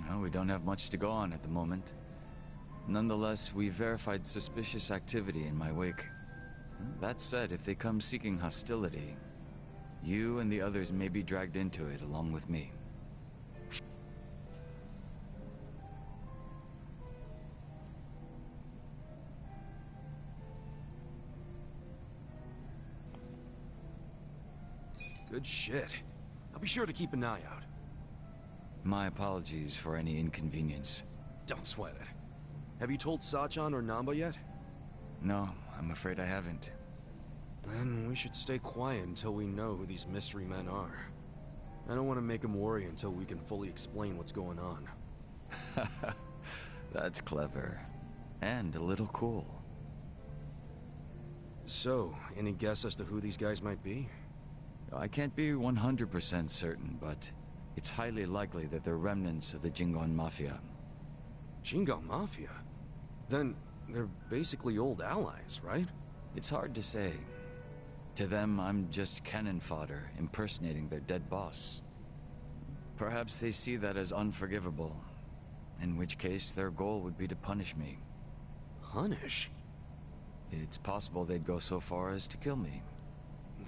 Well, we don't have much to go on at the moment. Nonetheless, we verified suspicious activity in my wake. That said, if they come seeking hostility, you and the others may be dragged into it along with me. Good shit. I'll be sure to keep an eye out. My apologies for any inconvenience. Don't sweat it. Have you told Sachan or Namba yet? No, I'm afraid I haven't. Then we should stay quiet until we know who these mystery men are. I don't want to make them worry until we can fully explain what's going on. That's clever. And a little cool. So, any guess as to who these guys might be? I can't be 100% certain, but it's highly likely that they're remnants of the Jingon Mafia. Jingon Mafia? Then they're basically old allies, right? It's hard to say. To them, I'm just cannon fodder, impersonating their dead boss. Perhaps they see that as unforgivable, in which case their goal would be to punish me. Punish? It's possible they'd go so far as to kill me.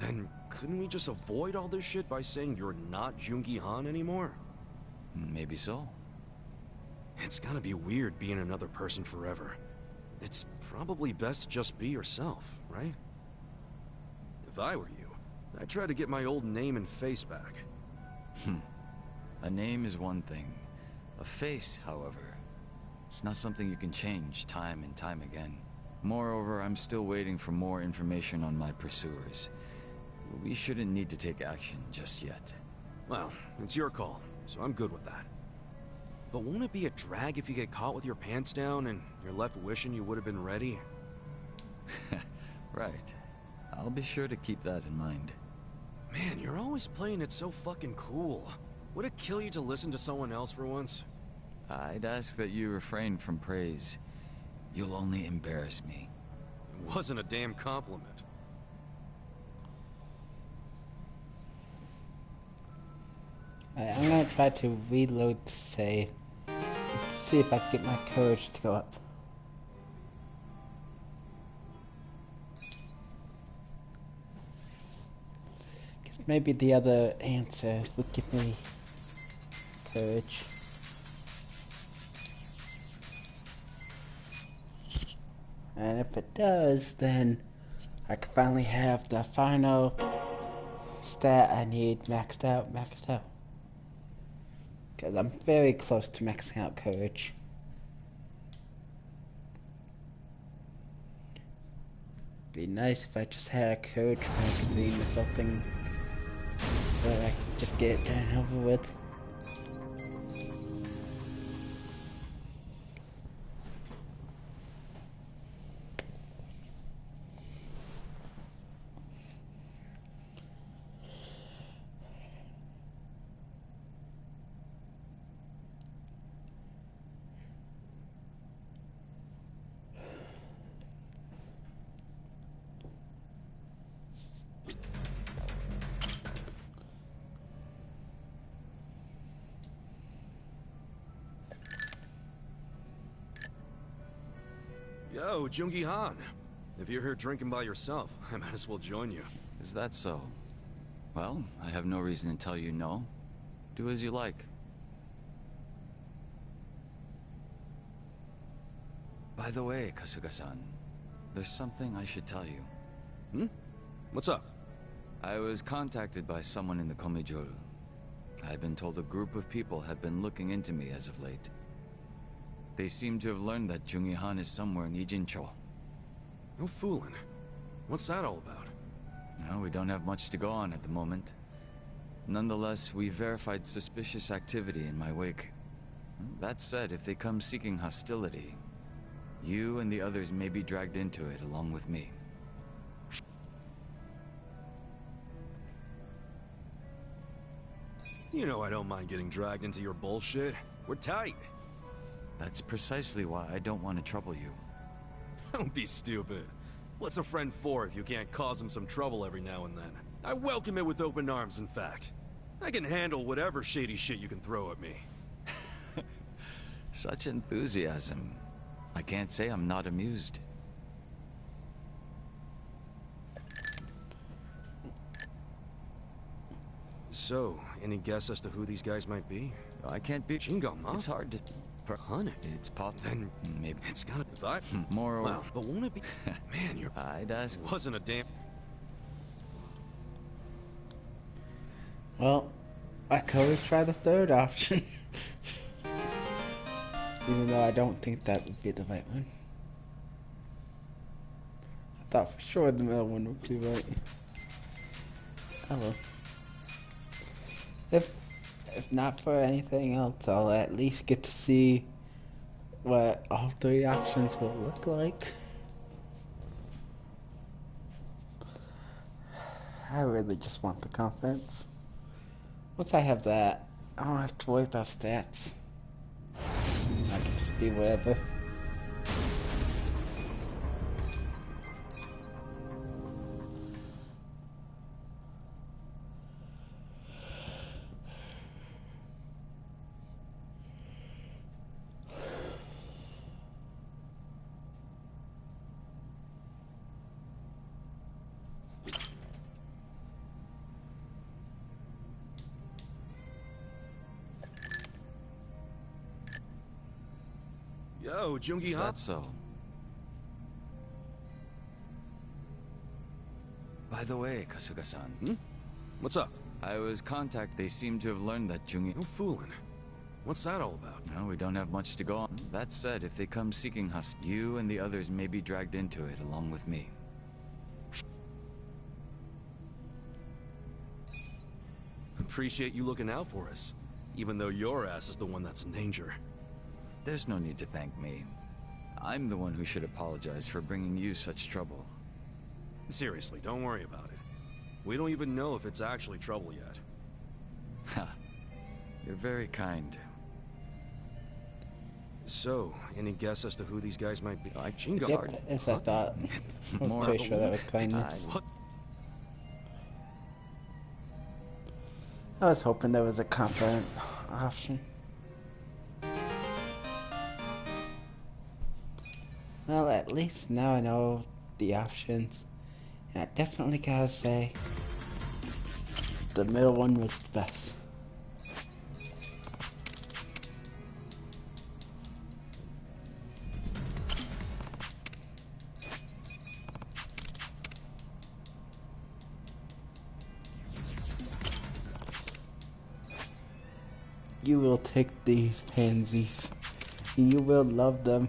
Then couldn't we just avoid all this shit by saying you're not Jungi Han anymore? Maybe so. It's gotta be weird being another person forever. It's probably best to just be yourself, right? If I were you, I'd try to get my old name and face back. A name is one thing. A face, however, it's not something you can change time and time again. Moreover, I'm still waiting for more information on my pursuers. We shouldn't need to take action just yet. Well, it's your call, so I'm good with that. But won't it be a drag if you get caught with your pants down and you're left wishing you would have been ready? Right. I'll be sure to keep that in mind. Man, you're always playing it so fucking cool. Would it kill you to listen to someone else for once? I'd ask that you refrain from praise. You'll only embarrass me. It wasn't a damn compliment. Alright, I'm gonna try to reload the save. Let's see if I can get my courage to go up. Guess maybe the other answer would give me courage. And if it does, then I can finally have the final stat I need maxed out. Because I'm very close to maxing out courage. Be nice if I just had a courage magazine or something, so I could just get it done over with. Yo, Jungi Han. If you're here drinking by yourself, I might as well join you. Is that so? Well, I have no reason to tell you no. Do as you like. By the way, Kasuga-san, there's something I should tell you. Hmm? What's up? I was contacted by someone in the Komijoro. I've been told a group of people have been looking into me as of late. They seem to have learned that Jungi Han is somewhere in Ijincho. No fooling. What's that all about? No, we don't have much to go on at the moment. Nonetheless, we verified suspicious activity in my wake. That said, if they come seeking hostility, you and the others may be dragged into it along with me. You know I don't mind getting dragged into your bullshit. We're tight. That's precisely why I don't want to trouble you. Don't be stupid. What's a friend for if you can't cause him some trouble every now and then? I welcome it with open arms, in fact. I can handle whatever shady shit you can throw at me. Such enthusiasm. I can't say I'm not amused. So, any guess as to who these guys might be? I can't be. Jingon, huh? It's hard to. Hunt. It's possible. Then maybe it's gotta be that. More. Well, but won't it be? Man, you're. I'd ask. Wasn't a damn. Well, I could always try the third option. Even though I don't think that would be the right one. I thought for sure the middle one would be right. Oh well. If not for anything else, I'll at least get to see what all three options will look like. I really just want the confidence. Once I have that, I don't have to worry about stats. I can just do whatever. Yo, Jungi, Is huh? that so? By the way, Kasuga-san. Hmm? What's up? I was contacted. They seem to have learned that Jungi... No fooling. What's that all about? No, we don't have much to go on. That said, if they come seeking us, you and the others may be dragged into it along with me. Appreciate you looking out for us, even though your ass is the one that's in danger. There's no need to thank me. I'm the one who should apologize for bringing you such trouble. Seriously, don't worry about it. We don't even know if it's actually trouble yet. Ha. You're very kind. So, any guess as to who these guys might be? Yep, as I thought. I was pretty sure that was kindness. What? I was hoping there was a confident option. Well, at least now I know the options. And I definitely gotta say, the middle one was the best. You will take these pansies. You will love them.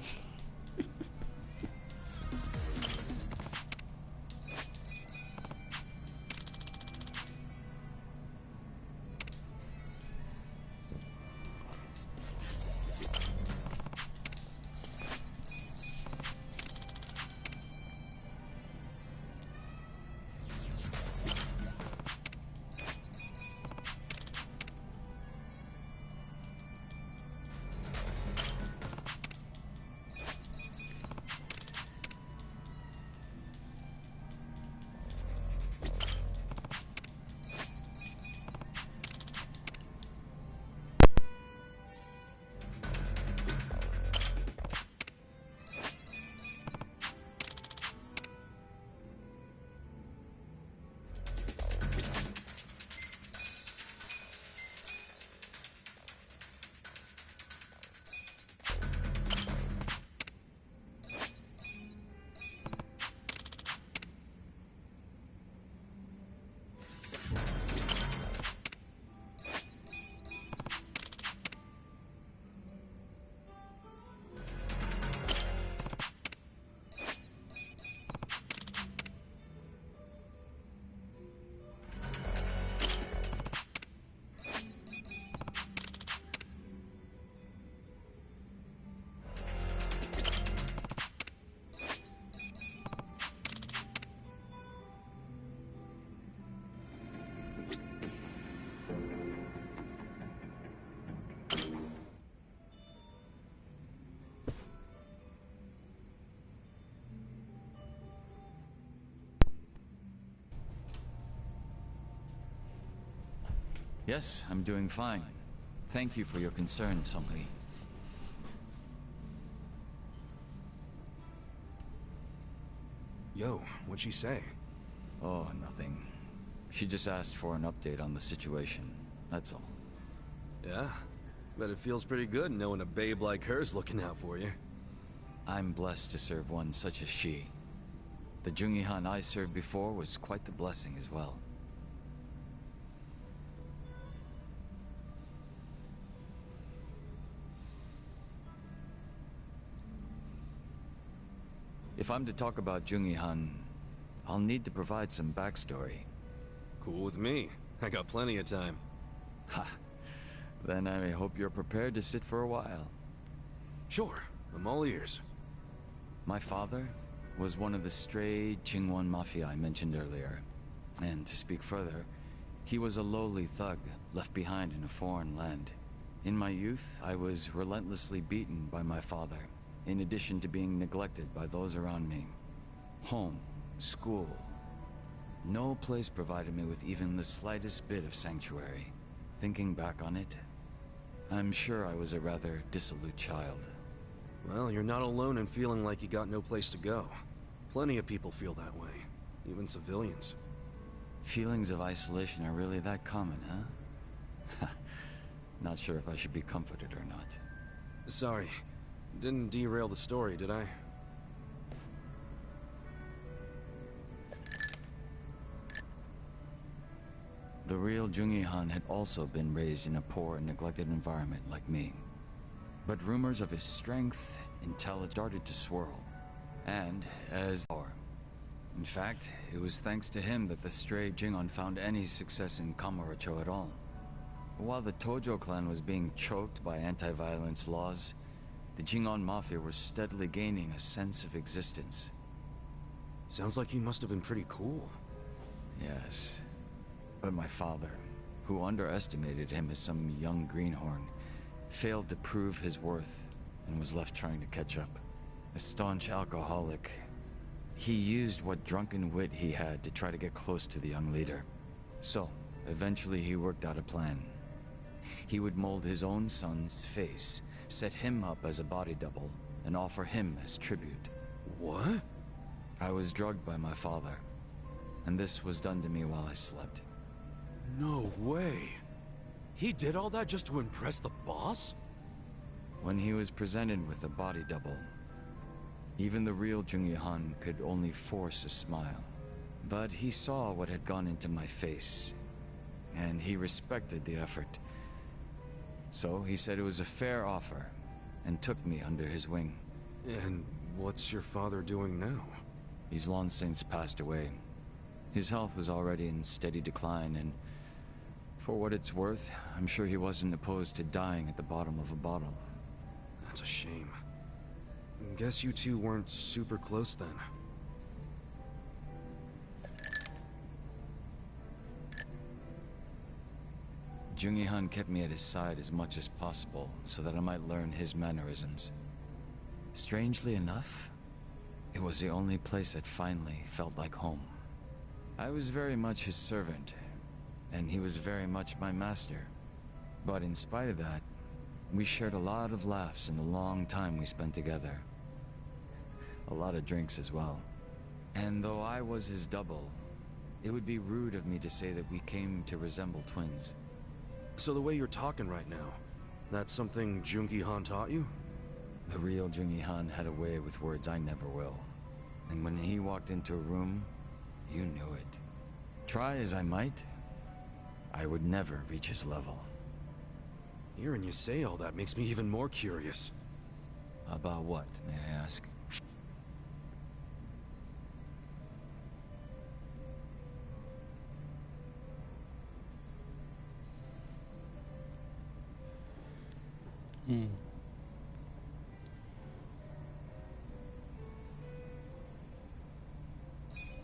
Yes, I'm doing fine. Thank you for your concern, Song-Lee. Yo, what'd she say? Oh, nothing. She just asked for an update on the situation. That's all. Yeah? Bet it feels pretty good knowing a babe like her's looking out for you. I'm blessed to serve one such as she. The Jungi-Han I served before was quite the blessing as well. If I'm to talk about Jungi-Han, I'll need to provide some backstory. Cool with me. I got plenty of time. Ha! Then I hope you're prepared to sit for a while. Sure, I'm all ears. My father was one of the stray Qingwan Mafia I mentioned earlier. And to speak further, he was a lowly thug left behind in a foreign land. In my youth, I was relentlessly beaten by my father, in addition to being neglected by those around me. Home, school, no place provided me with even the slightest bit of sanctuary. Thinking back on it, I'm sure I was a rather dissolute child. Well, you're not alone in feeling like you got no place to go. Plenty of people feel that way, even civilians. Feelings of isolation are really that common, huh? Not sure if I should be comforted or not. Sorry, didn't derail the story, did I? The real Jungi Han had also been raised in a poor and neglected environment like me. But rumors of his strength, intelligence started to swirl. And as in fact, it was thanks to him that the stray Jingon found any success in Kamurocho at all. While the Tojo clan was being choked by anti-violence laws, the Jingon Mafia were steadily gaining a sense of existence. Sounds like he must have been pretty cool. Yes. But my father, who underestimated him as some young greenhorn, failed to prove his worth and was left trying to catch up. A staunch alcoholic, he used what drunken wit he had to try to get close to the young leader. So, eventually he worked out a plan. He would mold his own son's face, set him up as a body double, and offer him as tribute. What? I was drugged by my father, and this was done to me while I slept. No way. He did all that just to impress the boss? When he was presented with a body double, even the real Jungi Han could only force a smile. But he saw what had gone into my face, and he respected the effort. So he said it was a fair offer, and took me under his wing. And what's your father doing now? He's long since passed away. His health was already in steady decline, and for what it's worth, I'm sure he wasn't opposed to dying at the bottom of a bottle. That's a shame. Guess you two weren't super close then. Jungi Han kept me at his side as much as possible so that I might learn his mannerisms. Strangely enough, it was the only place that finally felt like home. I was very much his servant, and he was very much my master. But in spite of that, we shared a lot of laughs in the long time we spent together. A lot of drinks as well. And though I was his double, it would be rude of me to say that we came to resemble twins. So the way you're talking right now, that's something Jungi Han taught you? The real Jungi Han had a way with words I never will. And when he walked into a room, you knew it. Try as I might, I would never reach his level. Hearing you say all that makes me even more curious. About what, may I ask?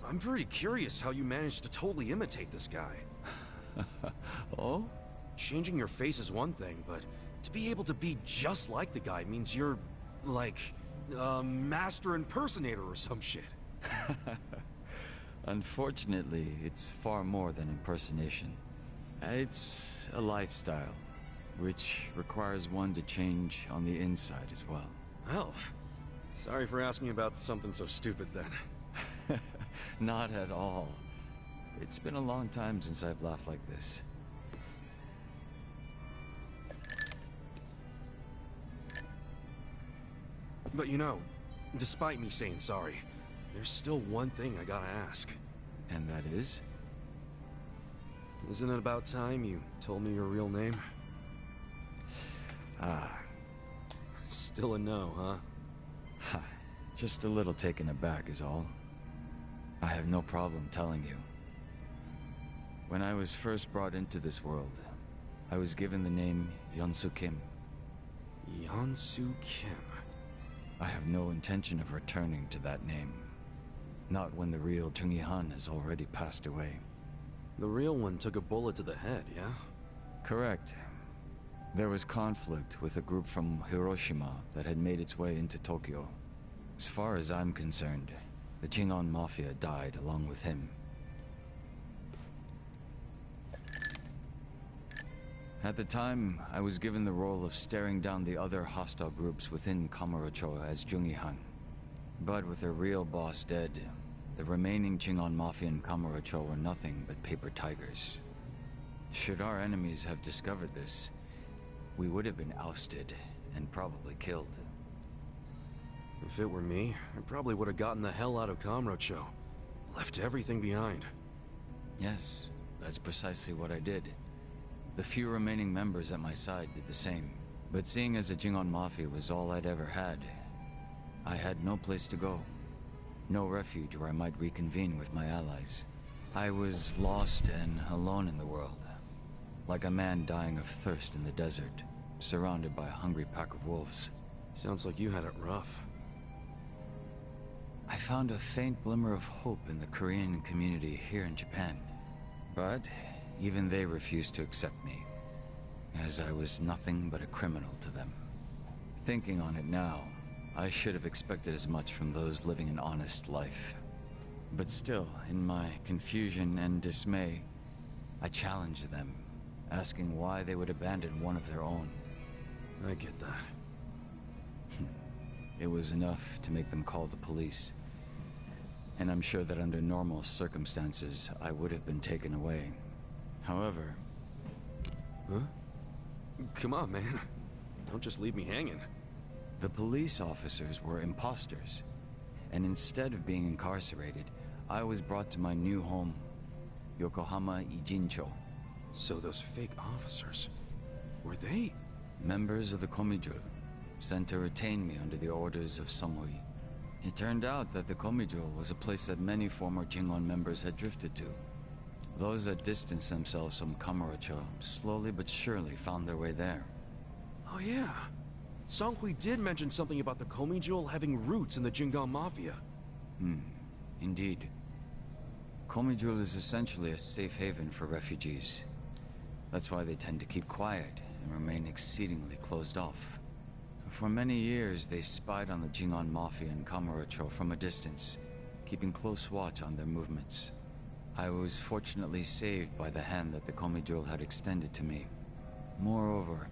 I'm pretty curious how you managed to totally imitate this guy. Oh? Changing your face is one thing, but to be able to be just like the guy means you're, like, a master impersonator or some shit. Unfortunately, it's far more than impersonation. It's a lifestyle, which requires one to change on the inside as well. Well, sorry for asking about something so stupid then. Not at all. It's been a long time since I've laughed like this. But you know, despite me saying sorry, there's still one thing I gotta ask. And that is? Isn't it about time you told me your real name? Still a no, huh? Just a little taken aback is all. I have no problem telling you. When I was first brought into this world, I was given the name Yeonsu Kim. Yeonsu Kim. I have no intention of returning to that name. Not when the real Jungi Han has already passed away. The real one took a bullet to the head, yeah? Correct. There was conflict with a group from Hiroshima that had made its way into Tokyo. As far as I'm concerned, the Jingon Mafia died along with him. At the time, I was given the role of staring down the other hostile groups within Kamurocho as Jungihan. But with their real boss dead, the remaining Jingon Mafia in Kamurocho were nothing but paper tigers. Should our enemies have discovered this, we would have been ousted and probably killed. If it were me, I probably would have gotten the hell out of Kamurocho. Left everything behind. Yes, that's precisely what I did. The few remaining members at my side did the same. But seeing as the Jingon Mafia was all I'd ever had, I had no place to go. No refuge where I might reconvene with my allies. I was lost and alone in the world. Like a man dying of thirst in the desert, surrounded by a hungry pack of wolves. Sounds like you had it rough. I found a faint glimmer of hope in the Korean community here in Japan. But even they refused to accept me, as I was nothing but a criminal to them. Thinking on it now, I should have expected as much from those living an honest life. But still, in my confusion and dismay, I challenged them, asking why they would abandon one of their own. I get that. It was enough to make them call the police. And I'm sure that under normal circumstances, I would have been taken away. However... Huh? Come on, man. Don't just leave me hanging. The police officers were imposters. And instead of being incarcerated, I was brought to my new home, Yokohama Ijincho. So those fake officers, were they? Members of the Komijul, sent to retain me under the orders of Songhui. It turned out that the Komijul was a place that many former Jingon members had drifted to. Those that distanced themselves from Kamurocho slowly but surely found their way there. Oh yeah. Songhui did mention something about the Komijul having roots in the Jingon Mafia. Indeed. Komijul is essentially a safe haven for refugees. That's why they tend to keep quiet and remain exceedingly closed off. For many years, they spied on the Jingon Mafia in Kamurocho from a distance, keeping close watch on their movements. I was fortunately saved by the hand that the Komijul had extended to me. Moreover,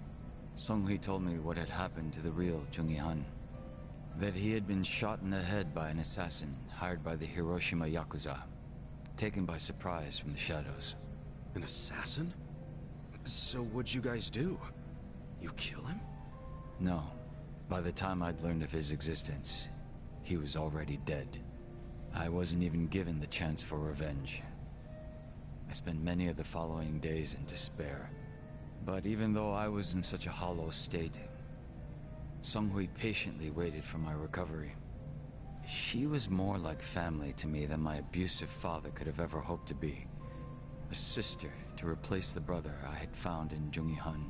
Songhui told me what had happened to the real Jungihan. That he had been shot in the head by an assassin hired by the Hiroshima Yakuza, taken by surprise from the shadows. An assassin? So what'd you guys do? You kill him? No. By the time I'd learned of his existence, he was already dead. I wasn't even given the chance for revenge. I spent many of the following days in despair. But even though I was in such a hollow state, Songhui patiently waited for my recovery. She was more like family to me than my abusive father could have ever hoped to be. A sister to replace the brother I had found in Jungihan.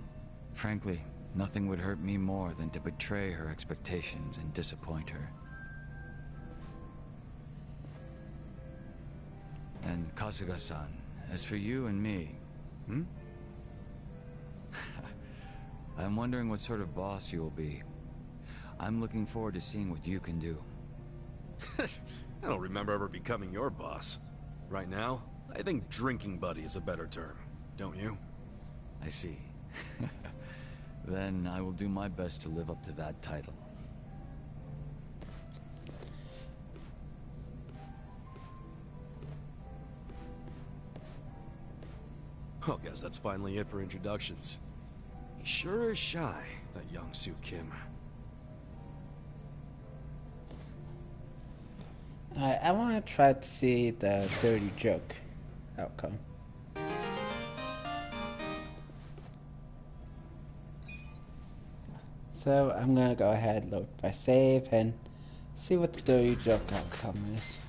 Frankly, nothing would hurt me more than to betray her expectations and disappoint her. And Kasuga-san, as for you and me... I'm wondering what sort of boss you will be. I'm looking forward to seeing what you can do. I don't remember ever becoming your boss. Right now, I think drinking buddy is a better term, don't you? I see. Then I will do my best to live up to that title. Oh, guess that's finally it for introductions. He sure is shy, that young Soo Kim. Alright, I want to try to see the dirty joke outcome. So I'm gonna go ahead, load my save, and see what the dirty joke outcome is.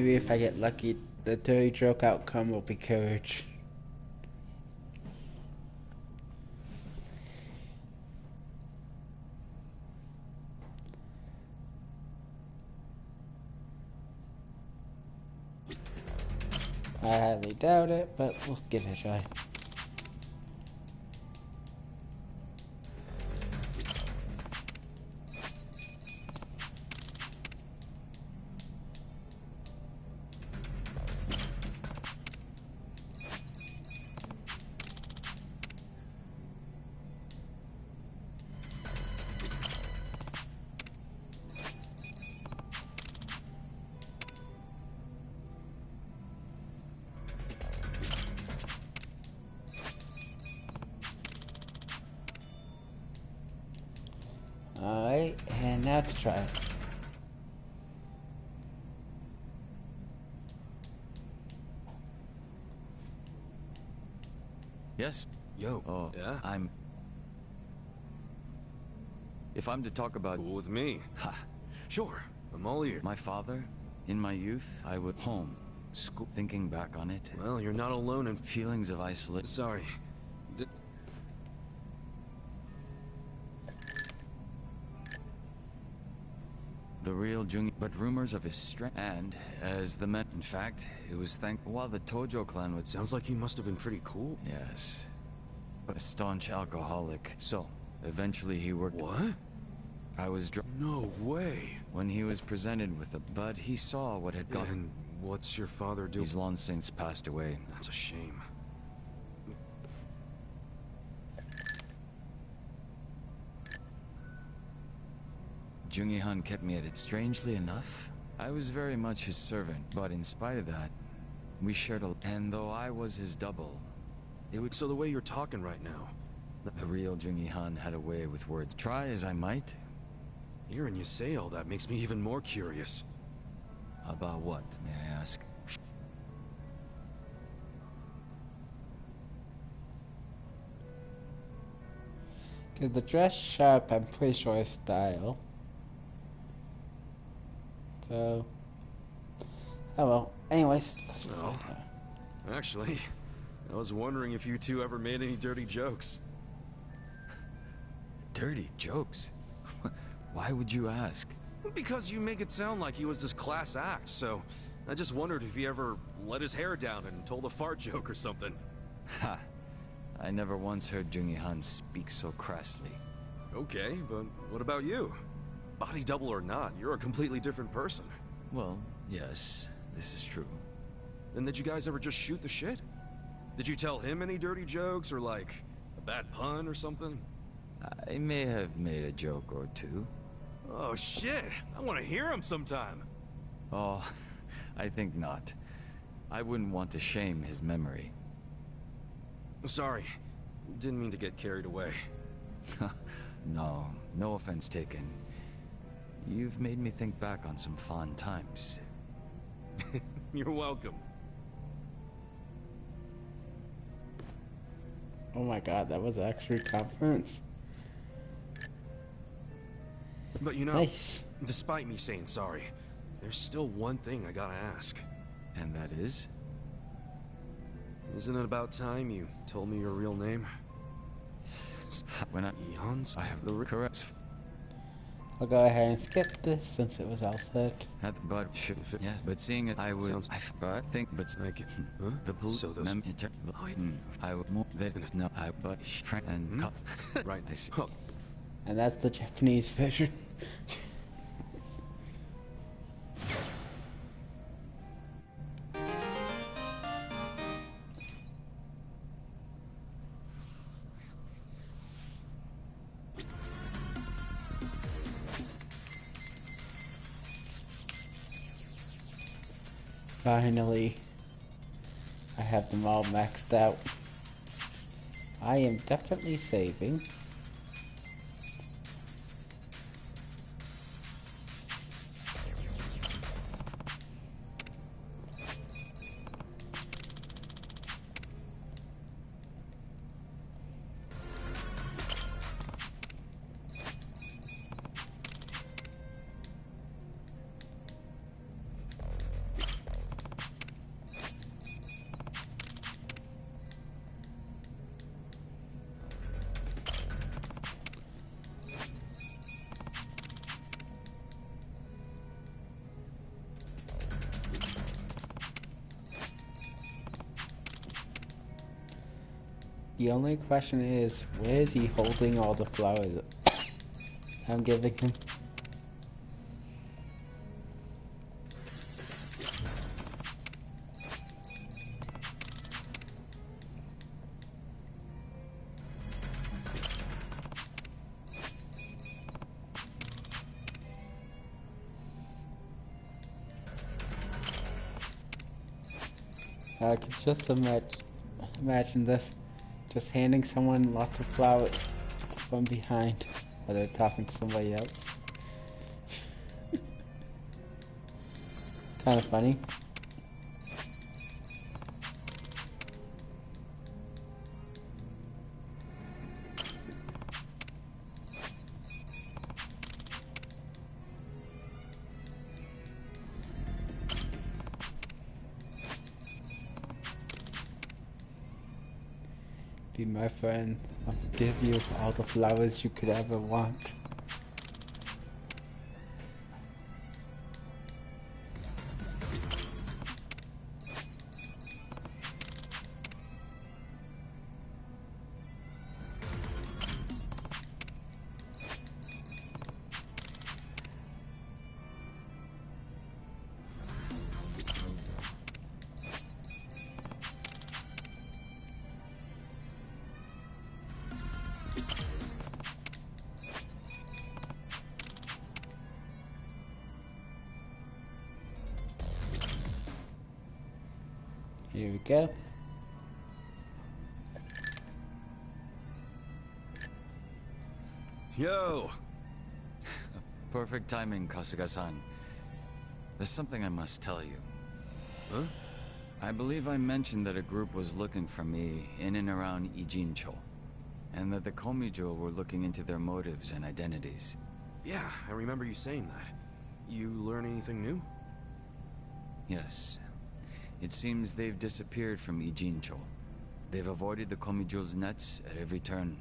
Maybe if I get lucky, the dirty joke outcome will be courage. I highly doubt it, but we'll give it a try. Alright, and now to try it. Yes? Yo. Oh, Yeah? If I'm to talk about... Cool with me. Ha! Sure, I'm all ears. My father, in my youth, I would home. School... Thinking back on it... Well, you're not alone in... Feelings of isolation... Sorry. The real Jung, but rumors of his strength, and as the men, in fact, it was while the Tojo clan would... Sounds like he must have been pretty cool. Yes. But a staunch alcoholic. So, eventually he worked... What? I was No way. When he was presented with a... But he saw what had gone... And what's your father doing? He's long since passed away. That's a shame. Jungi-han kept me at it. Strangely enough, I was very much his servant, but in spite of that, we shared a... And though I was his double, it would... So the way you're talking right now... The real Jungi-han had a way with words. Try as I might. Hearing you say all that makes me even more curious. About what, may I ask? Cause the dress sharp, I'm pretty sure is style. So, oh well. Anyways, let's Oh. Actually, I was wondering if you two ever made any dirty jokes. Dirty jokes? Why would you ask? Because you make it sound like he was this class act, so I just wondered if he ever let his hair down and told a fart joke or something. Ha! I never once heard Jungi-han speak so crassly. Okay, but what about you? Body double or not, you're a completely different person. Well, yes, this is true. And did you guys ever just shoot the shit? Did you tell him any dirty jokes or like a bad pun or something? I may have made a joke or two. Oh shit, I want to hear him sometime. Oh, I think not. I wouldn't want to shame his memory. Sorry, didn't mean to get carried away. No, no offense taken. You've made me think back on some fond times. You're welcome. Oh my god, that was actually conference. But you know, Nice. despite me saying sorry, there's still one thing I gotta ask. And that is? Isn't it about time you told me your real name? When Eons? I have the correct. I'll go ahead and skip this since it was all said. But should fit. Yes, but seeing it, I would. Sounds- I think, but Like, huh? the police. So those- I would more that no. I but and cut. Right. I see. Oh, And that's the Japanese version. Finally, I have them all maxed out. I am definitely saving. The only question is, where is he holding all the flowers I'm giving him? I could just imagine this. Just handing someone lots of flowers from behind while they're talking to somebody else. Kind of funny. Be my friend. I'll give you all the flowers you could ever want. Here we go. Yo! Perfect timing, Kasuga-san. There's something I must tell you. Huh? I believe I mentioned that a group was looking for me in and around Ijincho, and that the Komijo were looking into their motives and identities. Yeah, I remember you saying that. You learn anything new? Yes. It seems they've disappeared from Ijincho. They've avoided the Komijo's nets at every turn.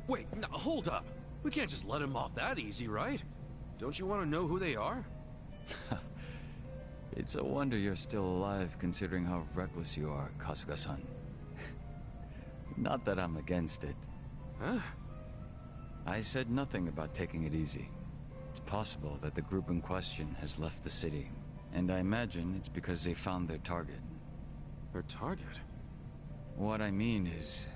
Wait, no, hold up! We can't just let him off that easy, right? Don't you want to know who they are? It's a wonder you're still alive, considering how reckless you are, Kasuga-san. Not that I'm against it. Huh? I said nothing about taking it easy. It's possible that the group in question has left the city, and I imagine it's because they found their target. Their target? What I mean is,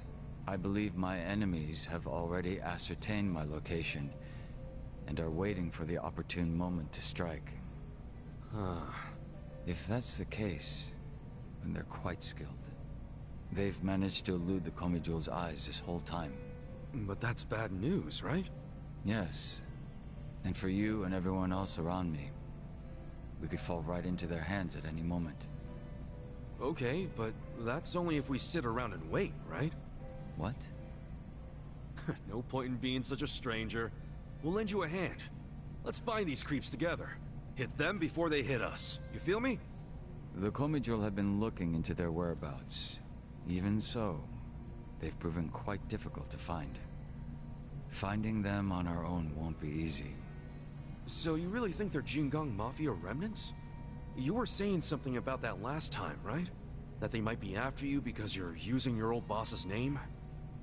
I believe my enemies have already ascertained my location, and are waiting for the opportune moment to strike. Huh. If that's the case, then they're quite skilled. They've managed to elude the Komijo's eyes this whole time. But that's bad news, right? Yes. And for you and everyone else around me, we could fall right into their hands at any moment. Okay, but that's only if we sit around and wait, right? What? No point in being such a stranger. We'll lend you a hand. Let's find these creeps together. Hit them before they hit us. You feel me? The Komijo have been looking into their whereabouts. Even so, they've proven quite difficult to find. Finding them on our own won't be easy. So you really think they're Jingang Mafia remnants? You were saying something about that last time, right? That they might be after you because you're using your old boss's name?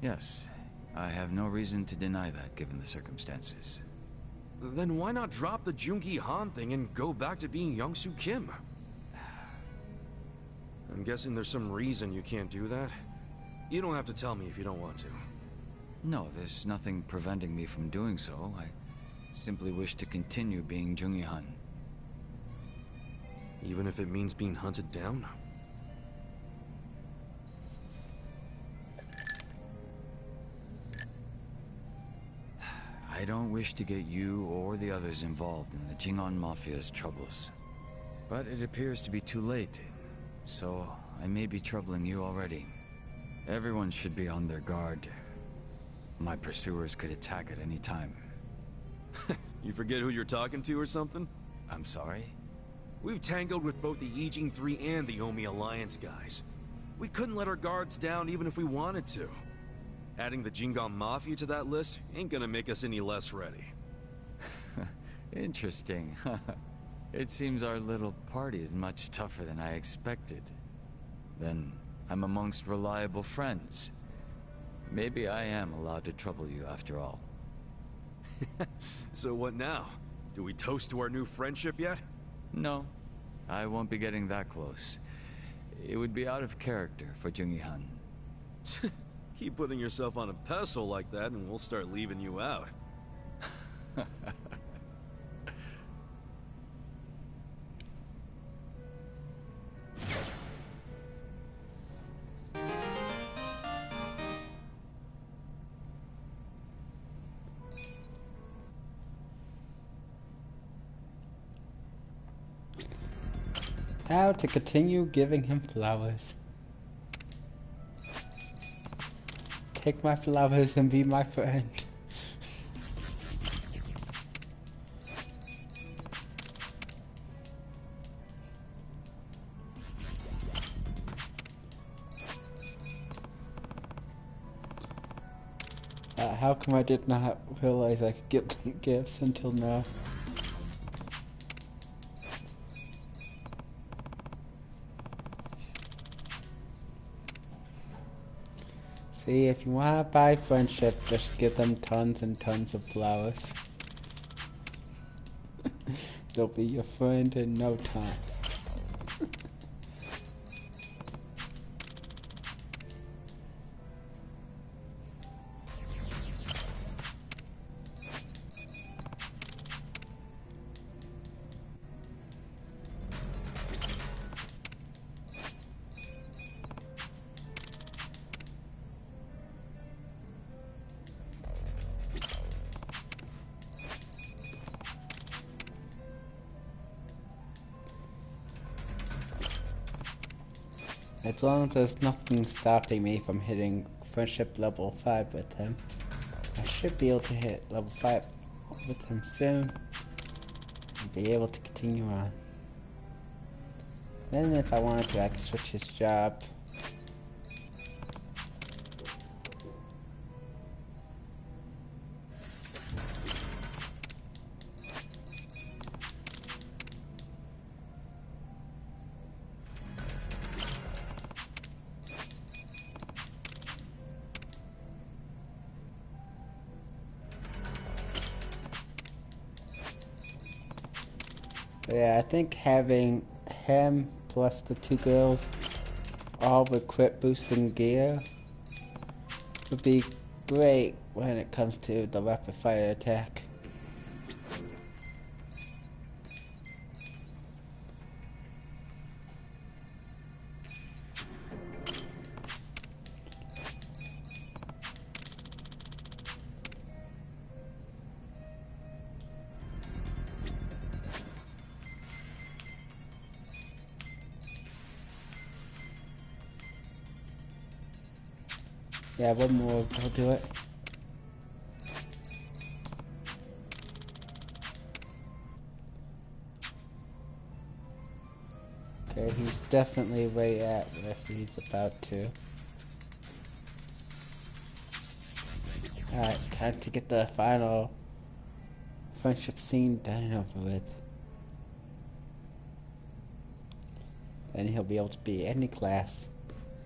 Yes. I have no reason to deny that, given the circumstances. Then why not drop the Jungi Han thing and go back to being Youngsu Kim? I'm guessing there's some reason you can't do that? You don't have to tell me if you don't want to. No, there's nothing preventing me from doing so. I simply wish to continue being Jungi Han. Even if it means being hunted down? I don't wish to get you or the others involved in the Jingon Mafia's troubles. But it appears to be too late, so I may be troubling you already. Everyone should be on their guard. My pursuers could attack at any time. You forget who you're talking to or something? I'm sorry? We've tangled with both the Yijing 3 and the Omi Alliance guys. We couldn't let our guards down even if we wanted to. Adding the Jingon Mafia to that list ain't gonna make us any less ready. Interesting. It seems our little party is much tougher than I expected. Then I'm amongst reliable friends. Maybe I am allowed to trouble you after all. So what now? Do we toast to our new friendship yet? No, I won't be getting that close. It would be out of character for Jungi-han. Keep putting yourself on a pedestal like that and we'll start leaving you out. How to continue giving him flowers. Take my flowers and be my friend. How come I did not realize I could get the gifts until now? See, if you want to buy friendship, just give them tons and tons of flowers. They'll be your friend in no time. As long as there's nothing stopping me from hitting friendship level 5 with him, I should be able to hit level 5 with him soon and be able to continue on. Then if I wanted to, I could switch his job. Yeah, I think having him plus the 2 girls all with crit boosting gear would be great when it comes to the rapid fire attack. Yeah, one more will do it. Okay, he's definitely right at where he's about to. Alright, time to get the final friendship scene done over with. Then he'll be able to be any class.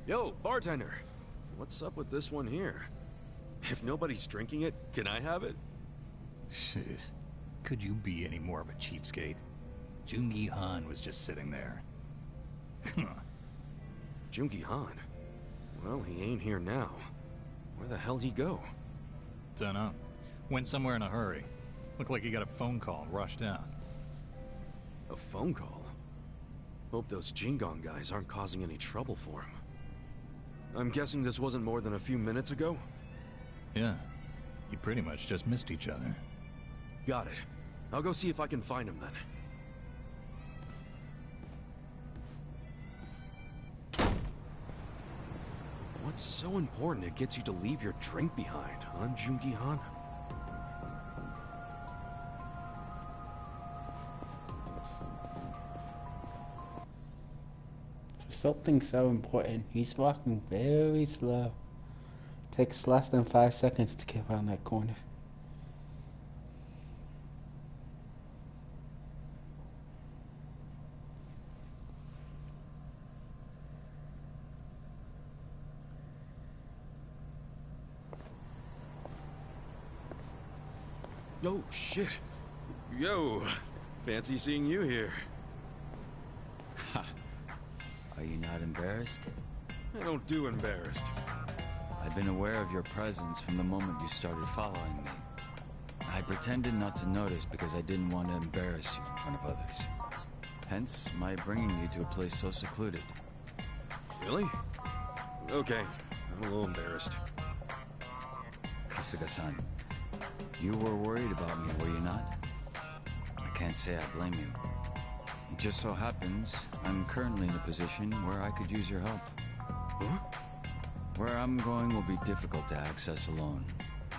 Yo, bartender! What's up with this one here? If nobody's drinking it, can I have it? Jeez. Could you be any more of a cheapskate? Jungi-han was just sitting there. Jungi-han? Well, he ain't here now. Where the hell'd he go? Dunno. Went somewhere in a hurry. Looked like he got a phone call and rushed out. A phone call? Hope those Jingon guys aren't causing any trouble for him. I'm guessing this wasn't more than a few minutes ago? Yeah. You pretty much just missed each other. Got it. I'll go see if I can find him then. What's so important it gets you to leave your drink behind, huh, Jungi-han? For something so important, he's walking very slow. Takes less than 5 seconds to get around that corner. Oh, shit. Yo, fancy seeing you here. Ha! Are you not embarrassed? I don't do embarrassed. I've been aware of your presence from the moment you started following me. I pretended not to notice because I didn't want to embarrass you in front of others. Hence, my bringing you to a place so secluded. Really? Okay, I'm a little embarrassed. Kasuga-san, you were worried about me, were you not? I can't say I blame you. It just so happens, I'm currently in a position where I could use your help. Huh? Where I'm going will be difficult to access alone.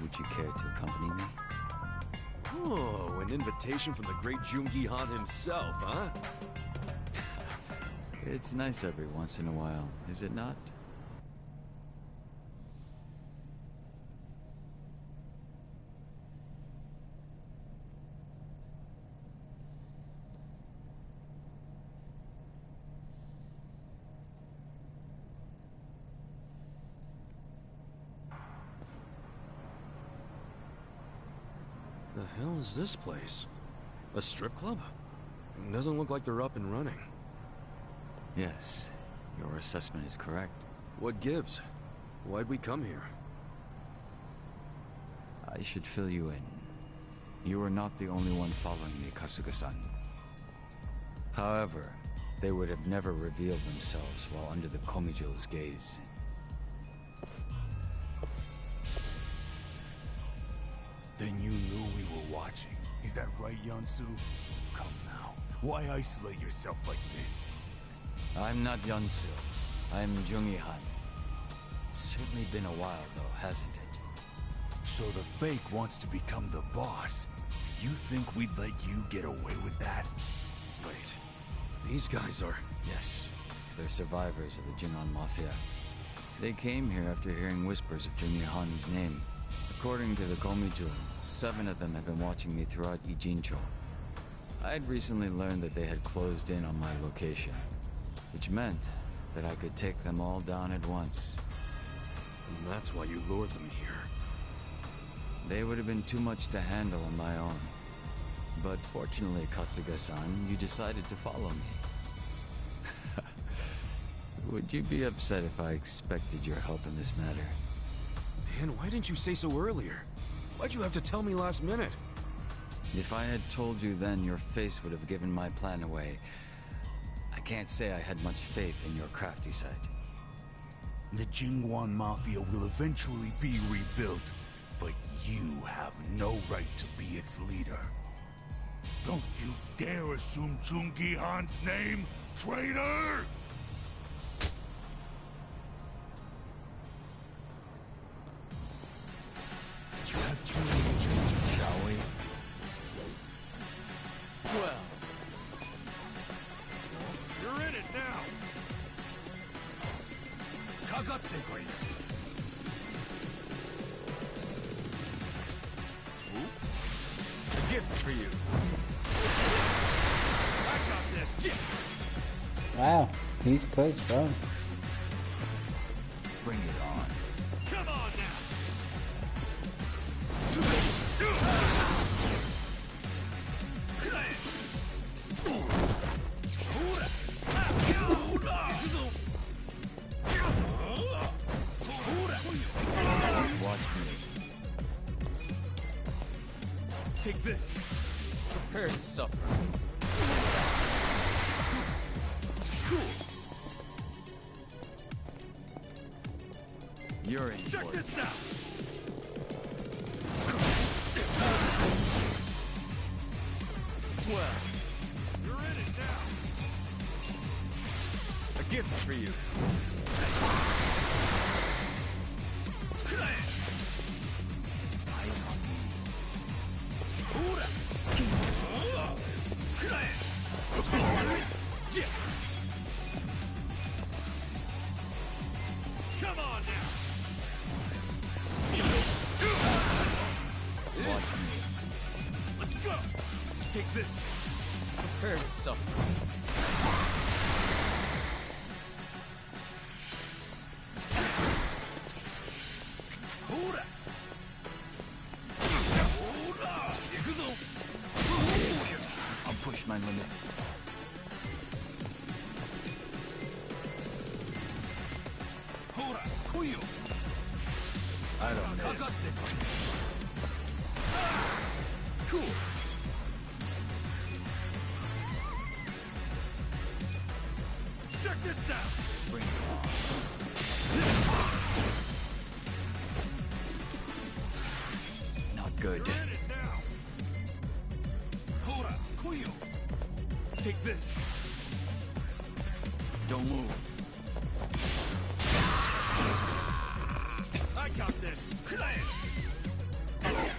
Would you care to accompany me? Oh, an invitation from the great Jungi Han himself, huh? It's nice every once in a while, is it not? The hell is this place? A strip club? Doesn't look like they're up and running. Yes, your assessment is correct. What gives? Why'd we come here? I should fill you in. You are not the only one following me, Kasuga-san. However, they would have never revealed themselves while under the Komijo's gaze. Then you knew we were watching. Is that right, Yansu? Come now. Why isolate yourself like this? I'm not Yansu. I'm Jungi Han. It's certainly been a while, though, hasn't it? So the fake wants to become the boss. You think we'd let you get away with that? Wait, these guys are... Yes, they're survivors of the Junon Mafia. They came here after hearing whispers of Jungi Han's name. According to the Komijo, 7 of them have been watching me throughout Ijincho. I had recently learned that they had closed in on my location, which meant that I could take them all down at once. And that's why you lured them here. They would have been too much to handle on my own. But fortunately, Kasuga-san, you decided to follow me. Would you be upset if I expected your help in this matter? Man, why didn't you say so earlier? Why'd you have to tell me last minute? If I had told you then, your face would have given my plan away. I can't say I had much faith in your crafty side. The Jingwan Mafia will eventually be rebuilt, but you have no right to be its leader. Don't you dare assume Jungi Han's name, traitor! Shall we? Well, you're in it now. Kagatte. A gift for you. I got this. Gift. Wow, he's quite strong. Bring it on. Come on now. Watch me. Take this. Prepare to suffer. Cool. You're in Check for it. this out. Well, you're in it now. A gift for you. Eyes on me. Come on now. this. Prepare to suffer. Hold up. Yakuza. I'll push my limits. Hold up. Kuyo. I don't miss. Cool. Check this out. Bring it on. Not good. You're in it now. Hold up. Kuyo. Take this. Don't move. I got this.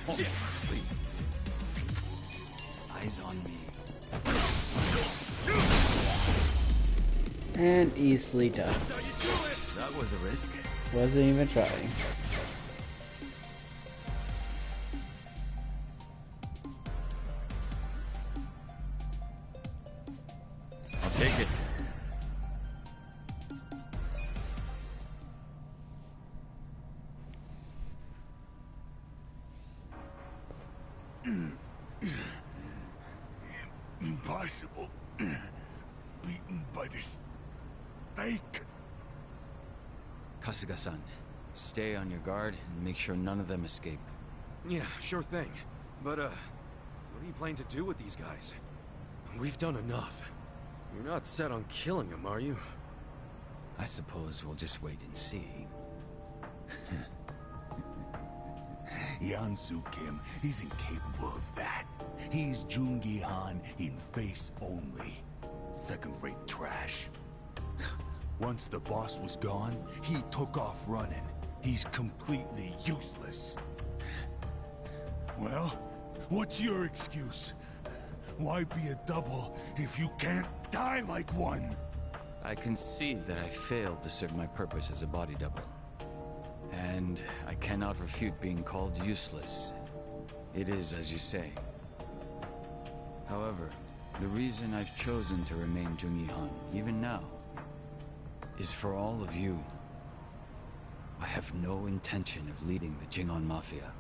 Please. Eyes on me. And easily done. That was a risk. Wasn't even trying. I'll take it. Impossible. Beaten by this fake. Kasuga-san, stay on your guard and make sure none of them escape. Yeah, sure thing. But, what are you planning to do with these guys? We've done enough. You're not set on killing them, are you? I suppose we'll just wait and see. Yansu Kim isn't capable of that. He's Jungi Han in face only. Second-rate trash. Once the boss was gone, he took off running. He's completely useless. Well, what's your excuse? Why be a double if you can't die like one? I concede that I failed to serve my purpose as a body double. And I cannot refute being called useless. It is as you say. However, the reason I've chosen to remain Jungi Han, even now, is for all of you. I have no intention of leading the Jingon Mafia.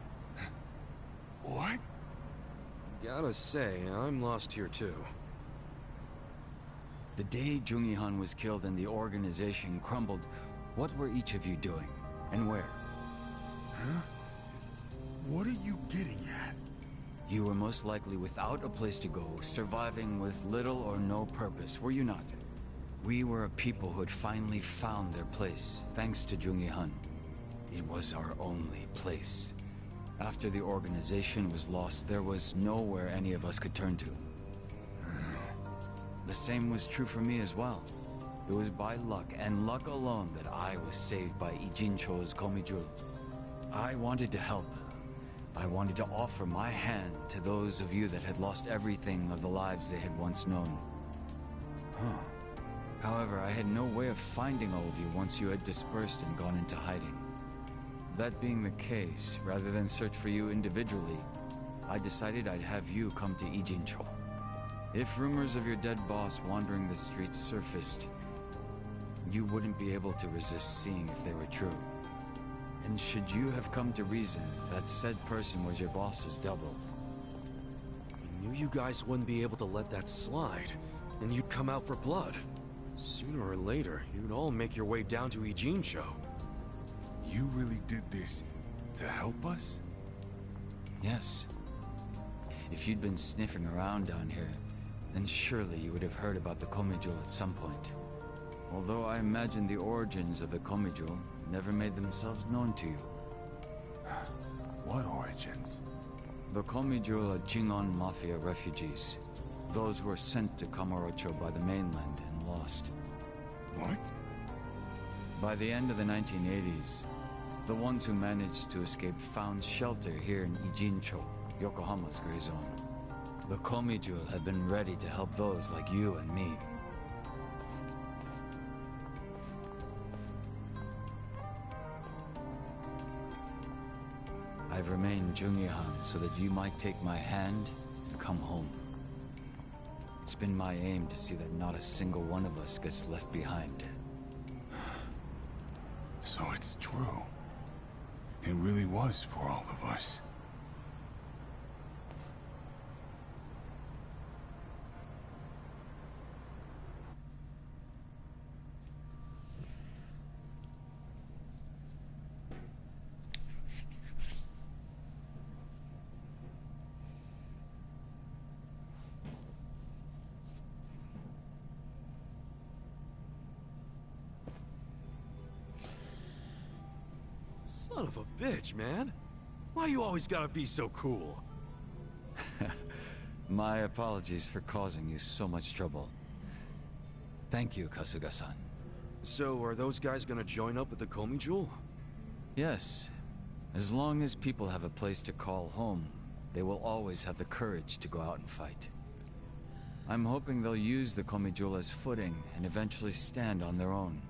What? Gotta say, I'm lost here too. The day Jungi Han was killed and the organization crumbled, what were each of you doing? And where? Huh? What are you getting at? You were most likely without a place to go, surviving with little or no purpose, were you not? We were a people who had finally found their place, thanks to Jungi Han. It was our only place. After the organization was lost, there was nowhere any of us could turn to. The same was true for me as well. It was by luck, and luck alone, that I was saved by Ijincho's Komijul. I wanted to help. I wanted to offer my hand to those of you that had lost everything of the lives they had once known. Huh. However, I had no way of finding all of you once you had dispersed and gone into hiding. That being the case, rather than search for you individually, I decided I'd have you come to Ijincho. If rumors of your dead boss wandering the streets surfaced, you wouldn't be able to resist seeing if they were true. And should you have come to reason that said person was your boss's double, I knew you guys wouldn't be able to let that slide, and you'd come out for blood. Sooner or later, you'd all make your way down to Ijincho. You really did this to help us? yes. If you'd been sniffing around down here, then surely you would have heard about the Komijul at some point. Although I imagine the origins of the Komijul never made themselves known to you. What origins? The Komijul are Jingon Mafia refugees. Those who were sent to Kamurocho by the mainland and lost. What? By the end of the 1980s, the ones who managed to escape found shelter here in Ijincho, Yokohama's gray zone. The Komijul have been ready to help those like you and me. I've remained Jungi Han so that you might take my hand and come home. been my aim to see that not a single one of us gets left behind. So it's true. It really was for all of us. Son of a bitch, man. Why you always gotta be so cool? My apologies for causing you so much trouble. Thank you, Kasuga-san. So, are those guys gonna join up with the Komi Jewel? Yes. As long as people have a place to call home, they will always have the courage to go out and fight. I'm hoping they'll use the Komi Jewel as footing and eventually stand on their own.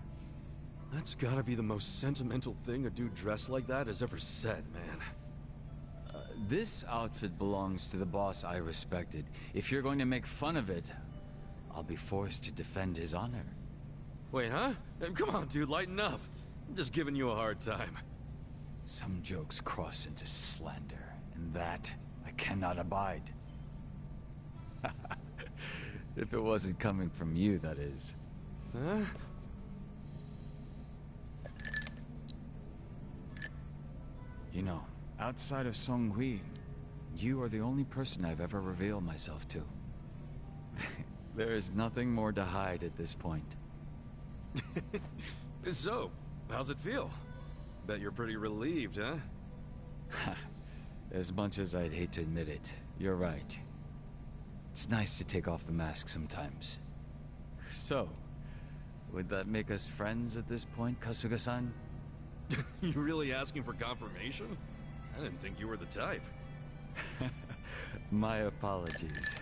That's gotta be the most sentimental thing a dude dressed like that has ever said, man. This outfit belongs to the boss I respected. If you're going to make fun of it, I'll be forced to defend his honor. Wait, huh? Come on, dude, lighten up. I'm just giving you a hard time. Some jokes cross into slander, and that I cannot abide. If it wasn't coming from you, that is. Huh? You know, outside of Song Hui, you are the only person I've ever revealed myself to. There is nothing more to hide at this point. So, how's it feel? Bet you're pretty relieved, huh? As much as I'd hate to admit it, you're right. It's nice to take off the mask sometimes. So, would that make us friends at this point, Kasuga-san? You really asking for confirmation? I didn't think you were the type. My apologies.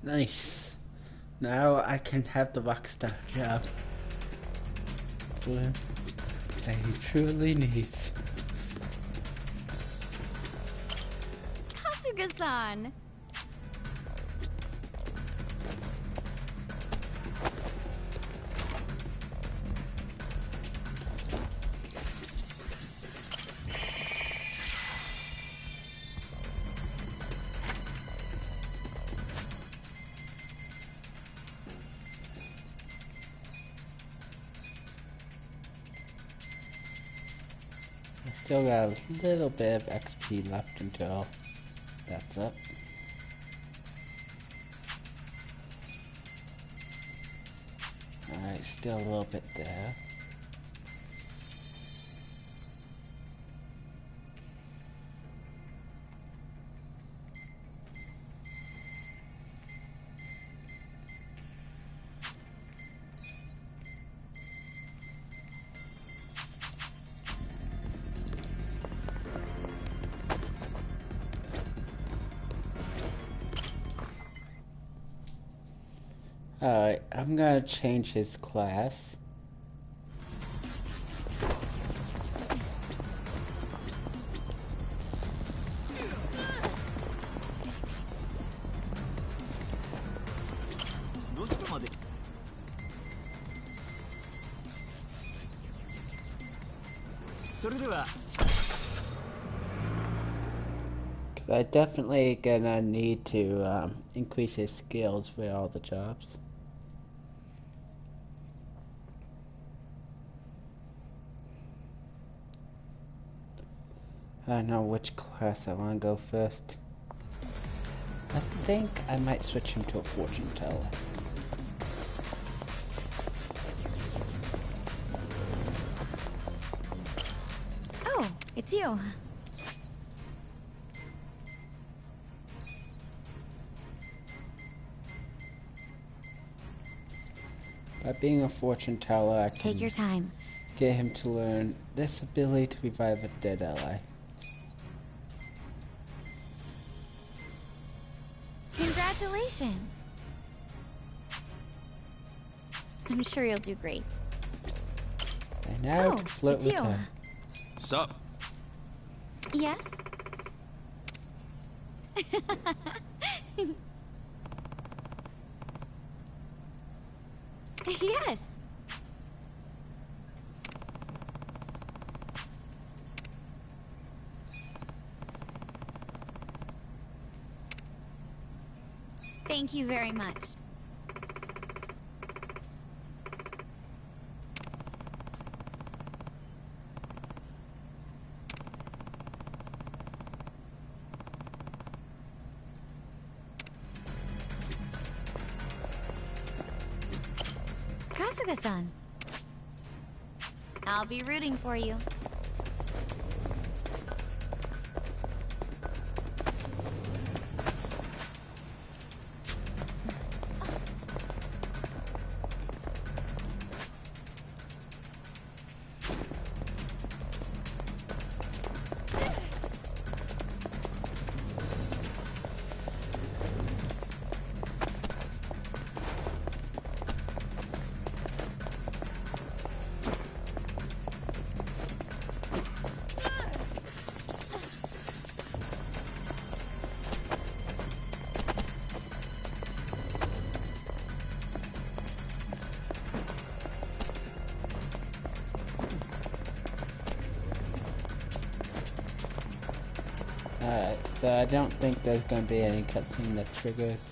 Nice. Now I can have the rockstar job. That he truly needs. Kasuga-san! Still got a little bit of XP left until that's up. Alright, still a little bit there. Alright, I'm gonna change his class. Cause I definitely gonna need to increase his skills for all the jobs. I don't know which class I want to go first. I think I might switch him to a fortune teller. Oh, it's you. By being a fortune teller, I can Take your time. get him to learn this ability to revive a dead ally. Congratulations. I'm sure you'll do great. And now to flirt with her. Sup? Yes? Yes. Thank you very much. Kasuga-san. I'll be rooting for you. Alright, so I don't think there's gonna be any cutscene that triggers.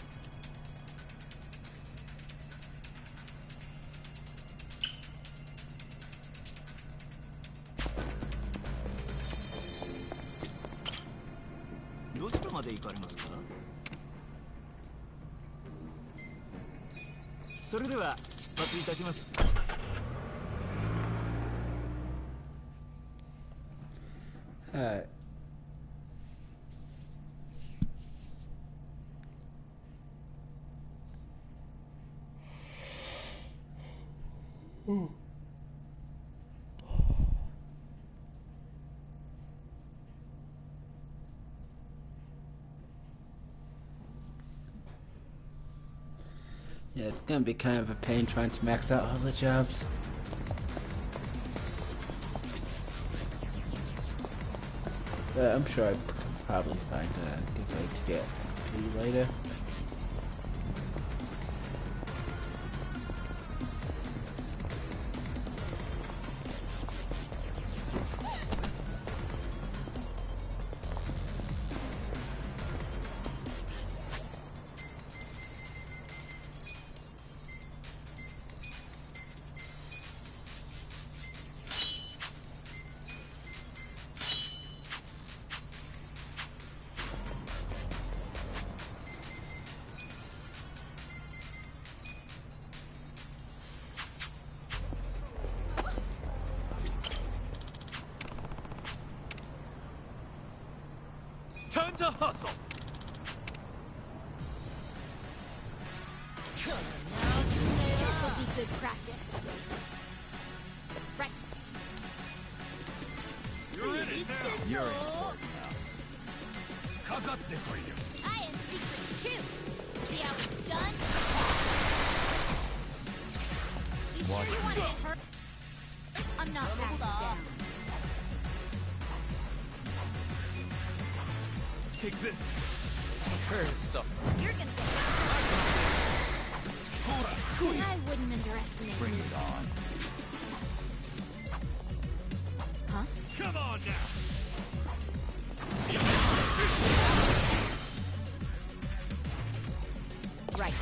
Alright. Yeah, it's gonna be kind of a pain trying to max out all the jobs. But I'm sure I can probably find a good way to get XP later. Time to hustle! This'll be good practice. Right. You're in it now! You're in for it now. I am secrets too. See how it's done? You sure you want to hit her? I'm not backing down. Take this. So You're gonna get I wouldn't underestimate Bring you. it on. Huh? come on now! Right.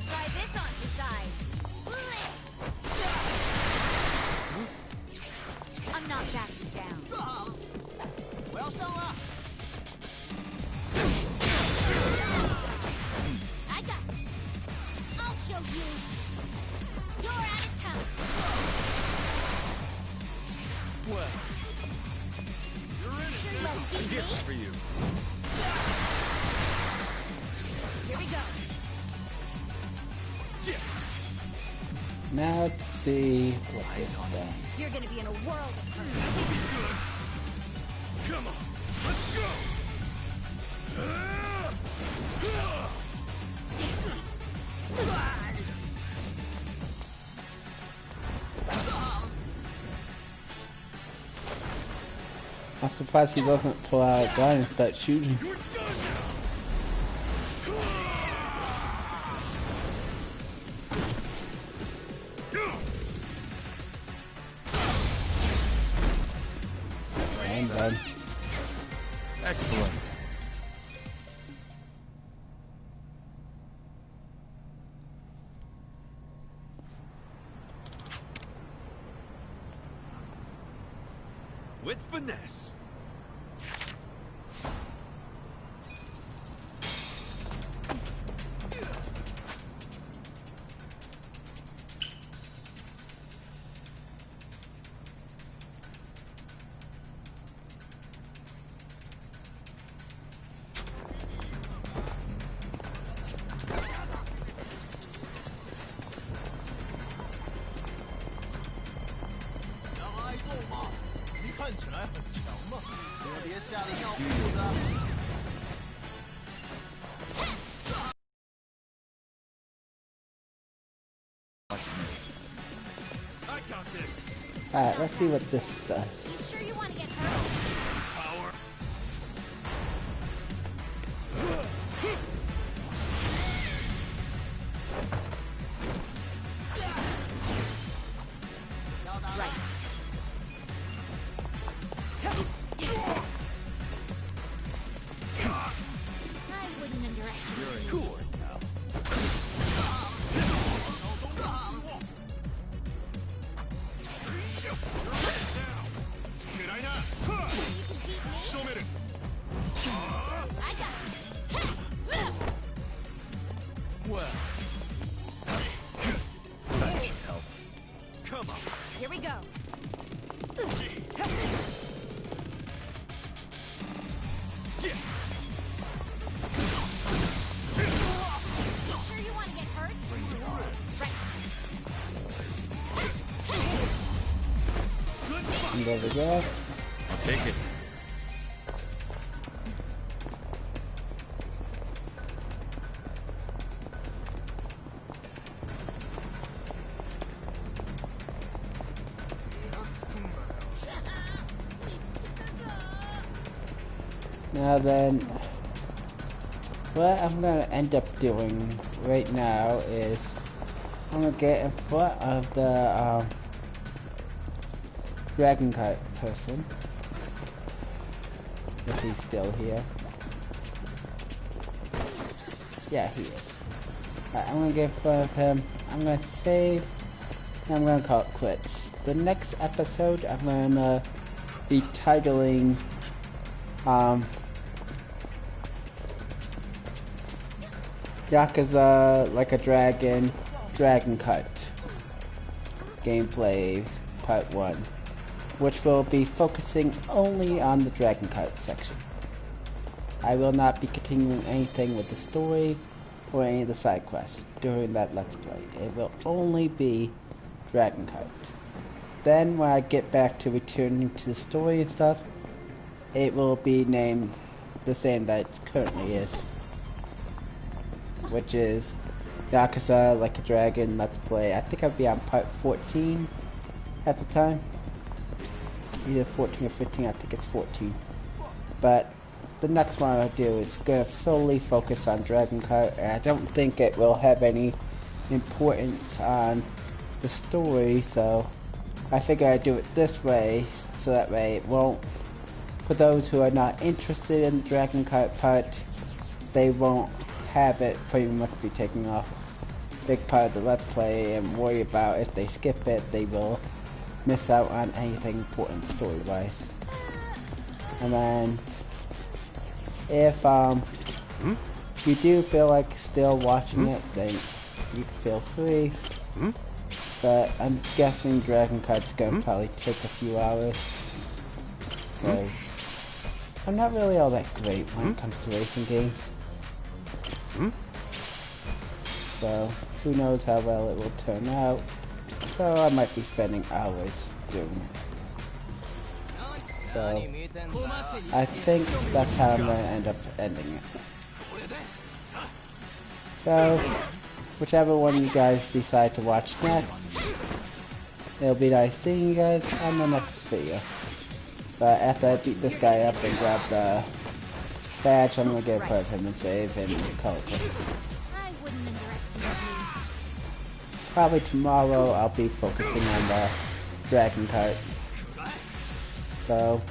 Try this on your side. I'm not backing down. I got this. I'll show you. You're out of town. Well, you're in Sure it you now. won't beat me? For you. go. Now let's see what this does. You're gonna be in a world of hurt. Come on, let's go! I'm surprised he doesn't pull out a gun and start shooting. And done. Excellent. With finesse. Alright, let's see what this does. You sure you want to get hurt? Power. Right. I wouldn't underestimate. Cool. Should I not? Still minute. I got this. Well, that should help. Come on. Here we go. You sure you want to get hurt? Right. And there we go. I'll take it. Now then, what I'm gonna end up doing right now is I'm gonna get in front of the dragon kite person, if he's still here. Yeah, he is. Alright, I'm gonna get in front of him. I'm gonna save, and I'm gonna call it quits. The next episode, I'm gonna be titling Yakuza Like a Dragon, Dragon Cut gameplay part 1, which will be focusing only on the Dragon Cut section. I will not be continuing anything with the story or any of the side quests during that Let's Play. It will only be Dragon Cut. Then when I get back to returning to the story and stuff, it will be named the same that it currently is, which is Yakuza Like a Dragon Let's Play. I think I'll be on part 14 at the time. Either 14 or 15, I think it's 14. But the next one I'll do is going to solely focus on Dragon Kart, and I don't think it will have any importance on the story, so I figure I'd do it this way, so that way it won't, for those who are not interested in the Dragon Kart part, they won't have it pretty much be taking off a big part of the Let's Play and worry about if they skip it, they will miss out on anything important story-wise. And then, if you do feel like still watching it, then you feel free. But I'm guessing Dragon Kart's gonna probably take a few hours, because I'm not really all that great when it comes to racing games. So, who knows how well it will turn out. So, I might be spending hours doing it. So, I think that's how I'm going to end up ending it. So, whichever one you guys decide to watch next, it'll be nice seeing you guys on the next video. But after I beat this guy up and grab the badge, I'm going to get a present and save and call it quits. Probably tomorrow I'll be focusing on the dragon cart. So,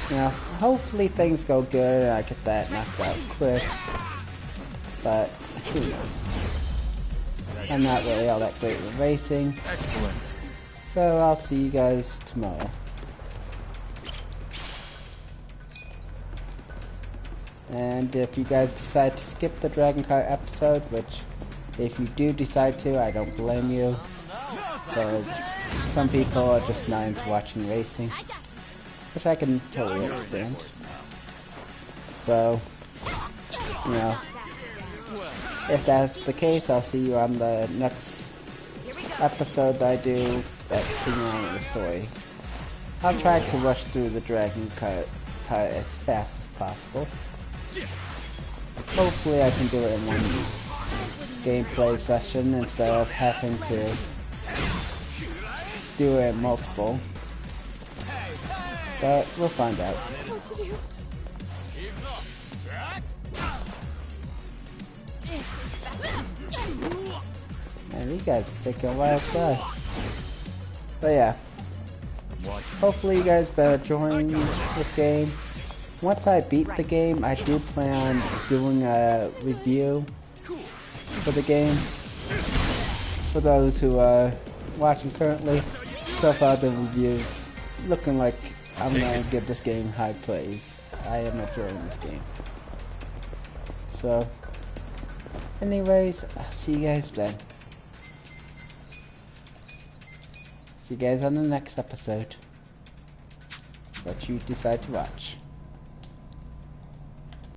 you know, hopefully things go good and I get that knocked out quick. But who knows? I'm not really all that great with racing. Excellent. So I'll see you guys tomorrow. And if you guys decide to skip the Dragon Kart episode, which if you do decide to, I don't blame you. So some people are just not into watching racing, which I can totally understand. So, you know, if that's the case, I'll see you on the next episode that I do that continue on with the story. I'll try to rush through the Dragon Kart as fast as possible. Hopefully I can do it in one gameplay session instead of having to do it multiple. But we'll find out. Man, you guys are taking a while to die. But yeah. Hopefully you guys been enjoying this game. Once I beat the game, I do plan on doing a review for the game. For those who are watching currently, so far the reviews looking like I'm gonna give this game high praise. I am enjoying this game. So, anyways, I'll see you guys then. See you guys on the next episode that you decide to watch.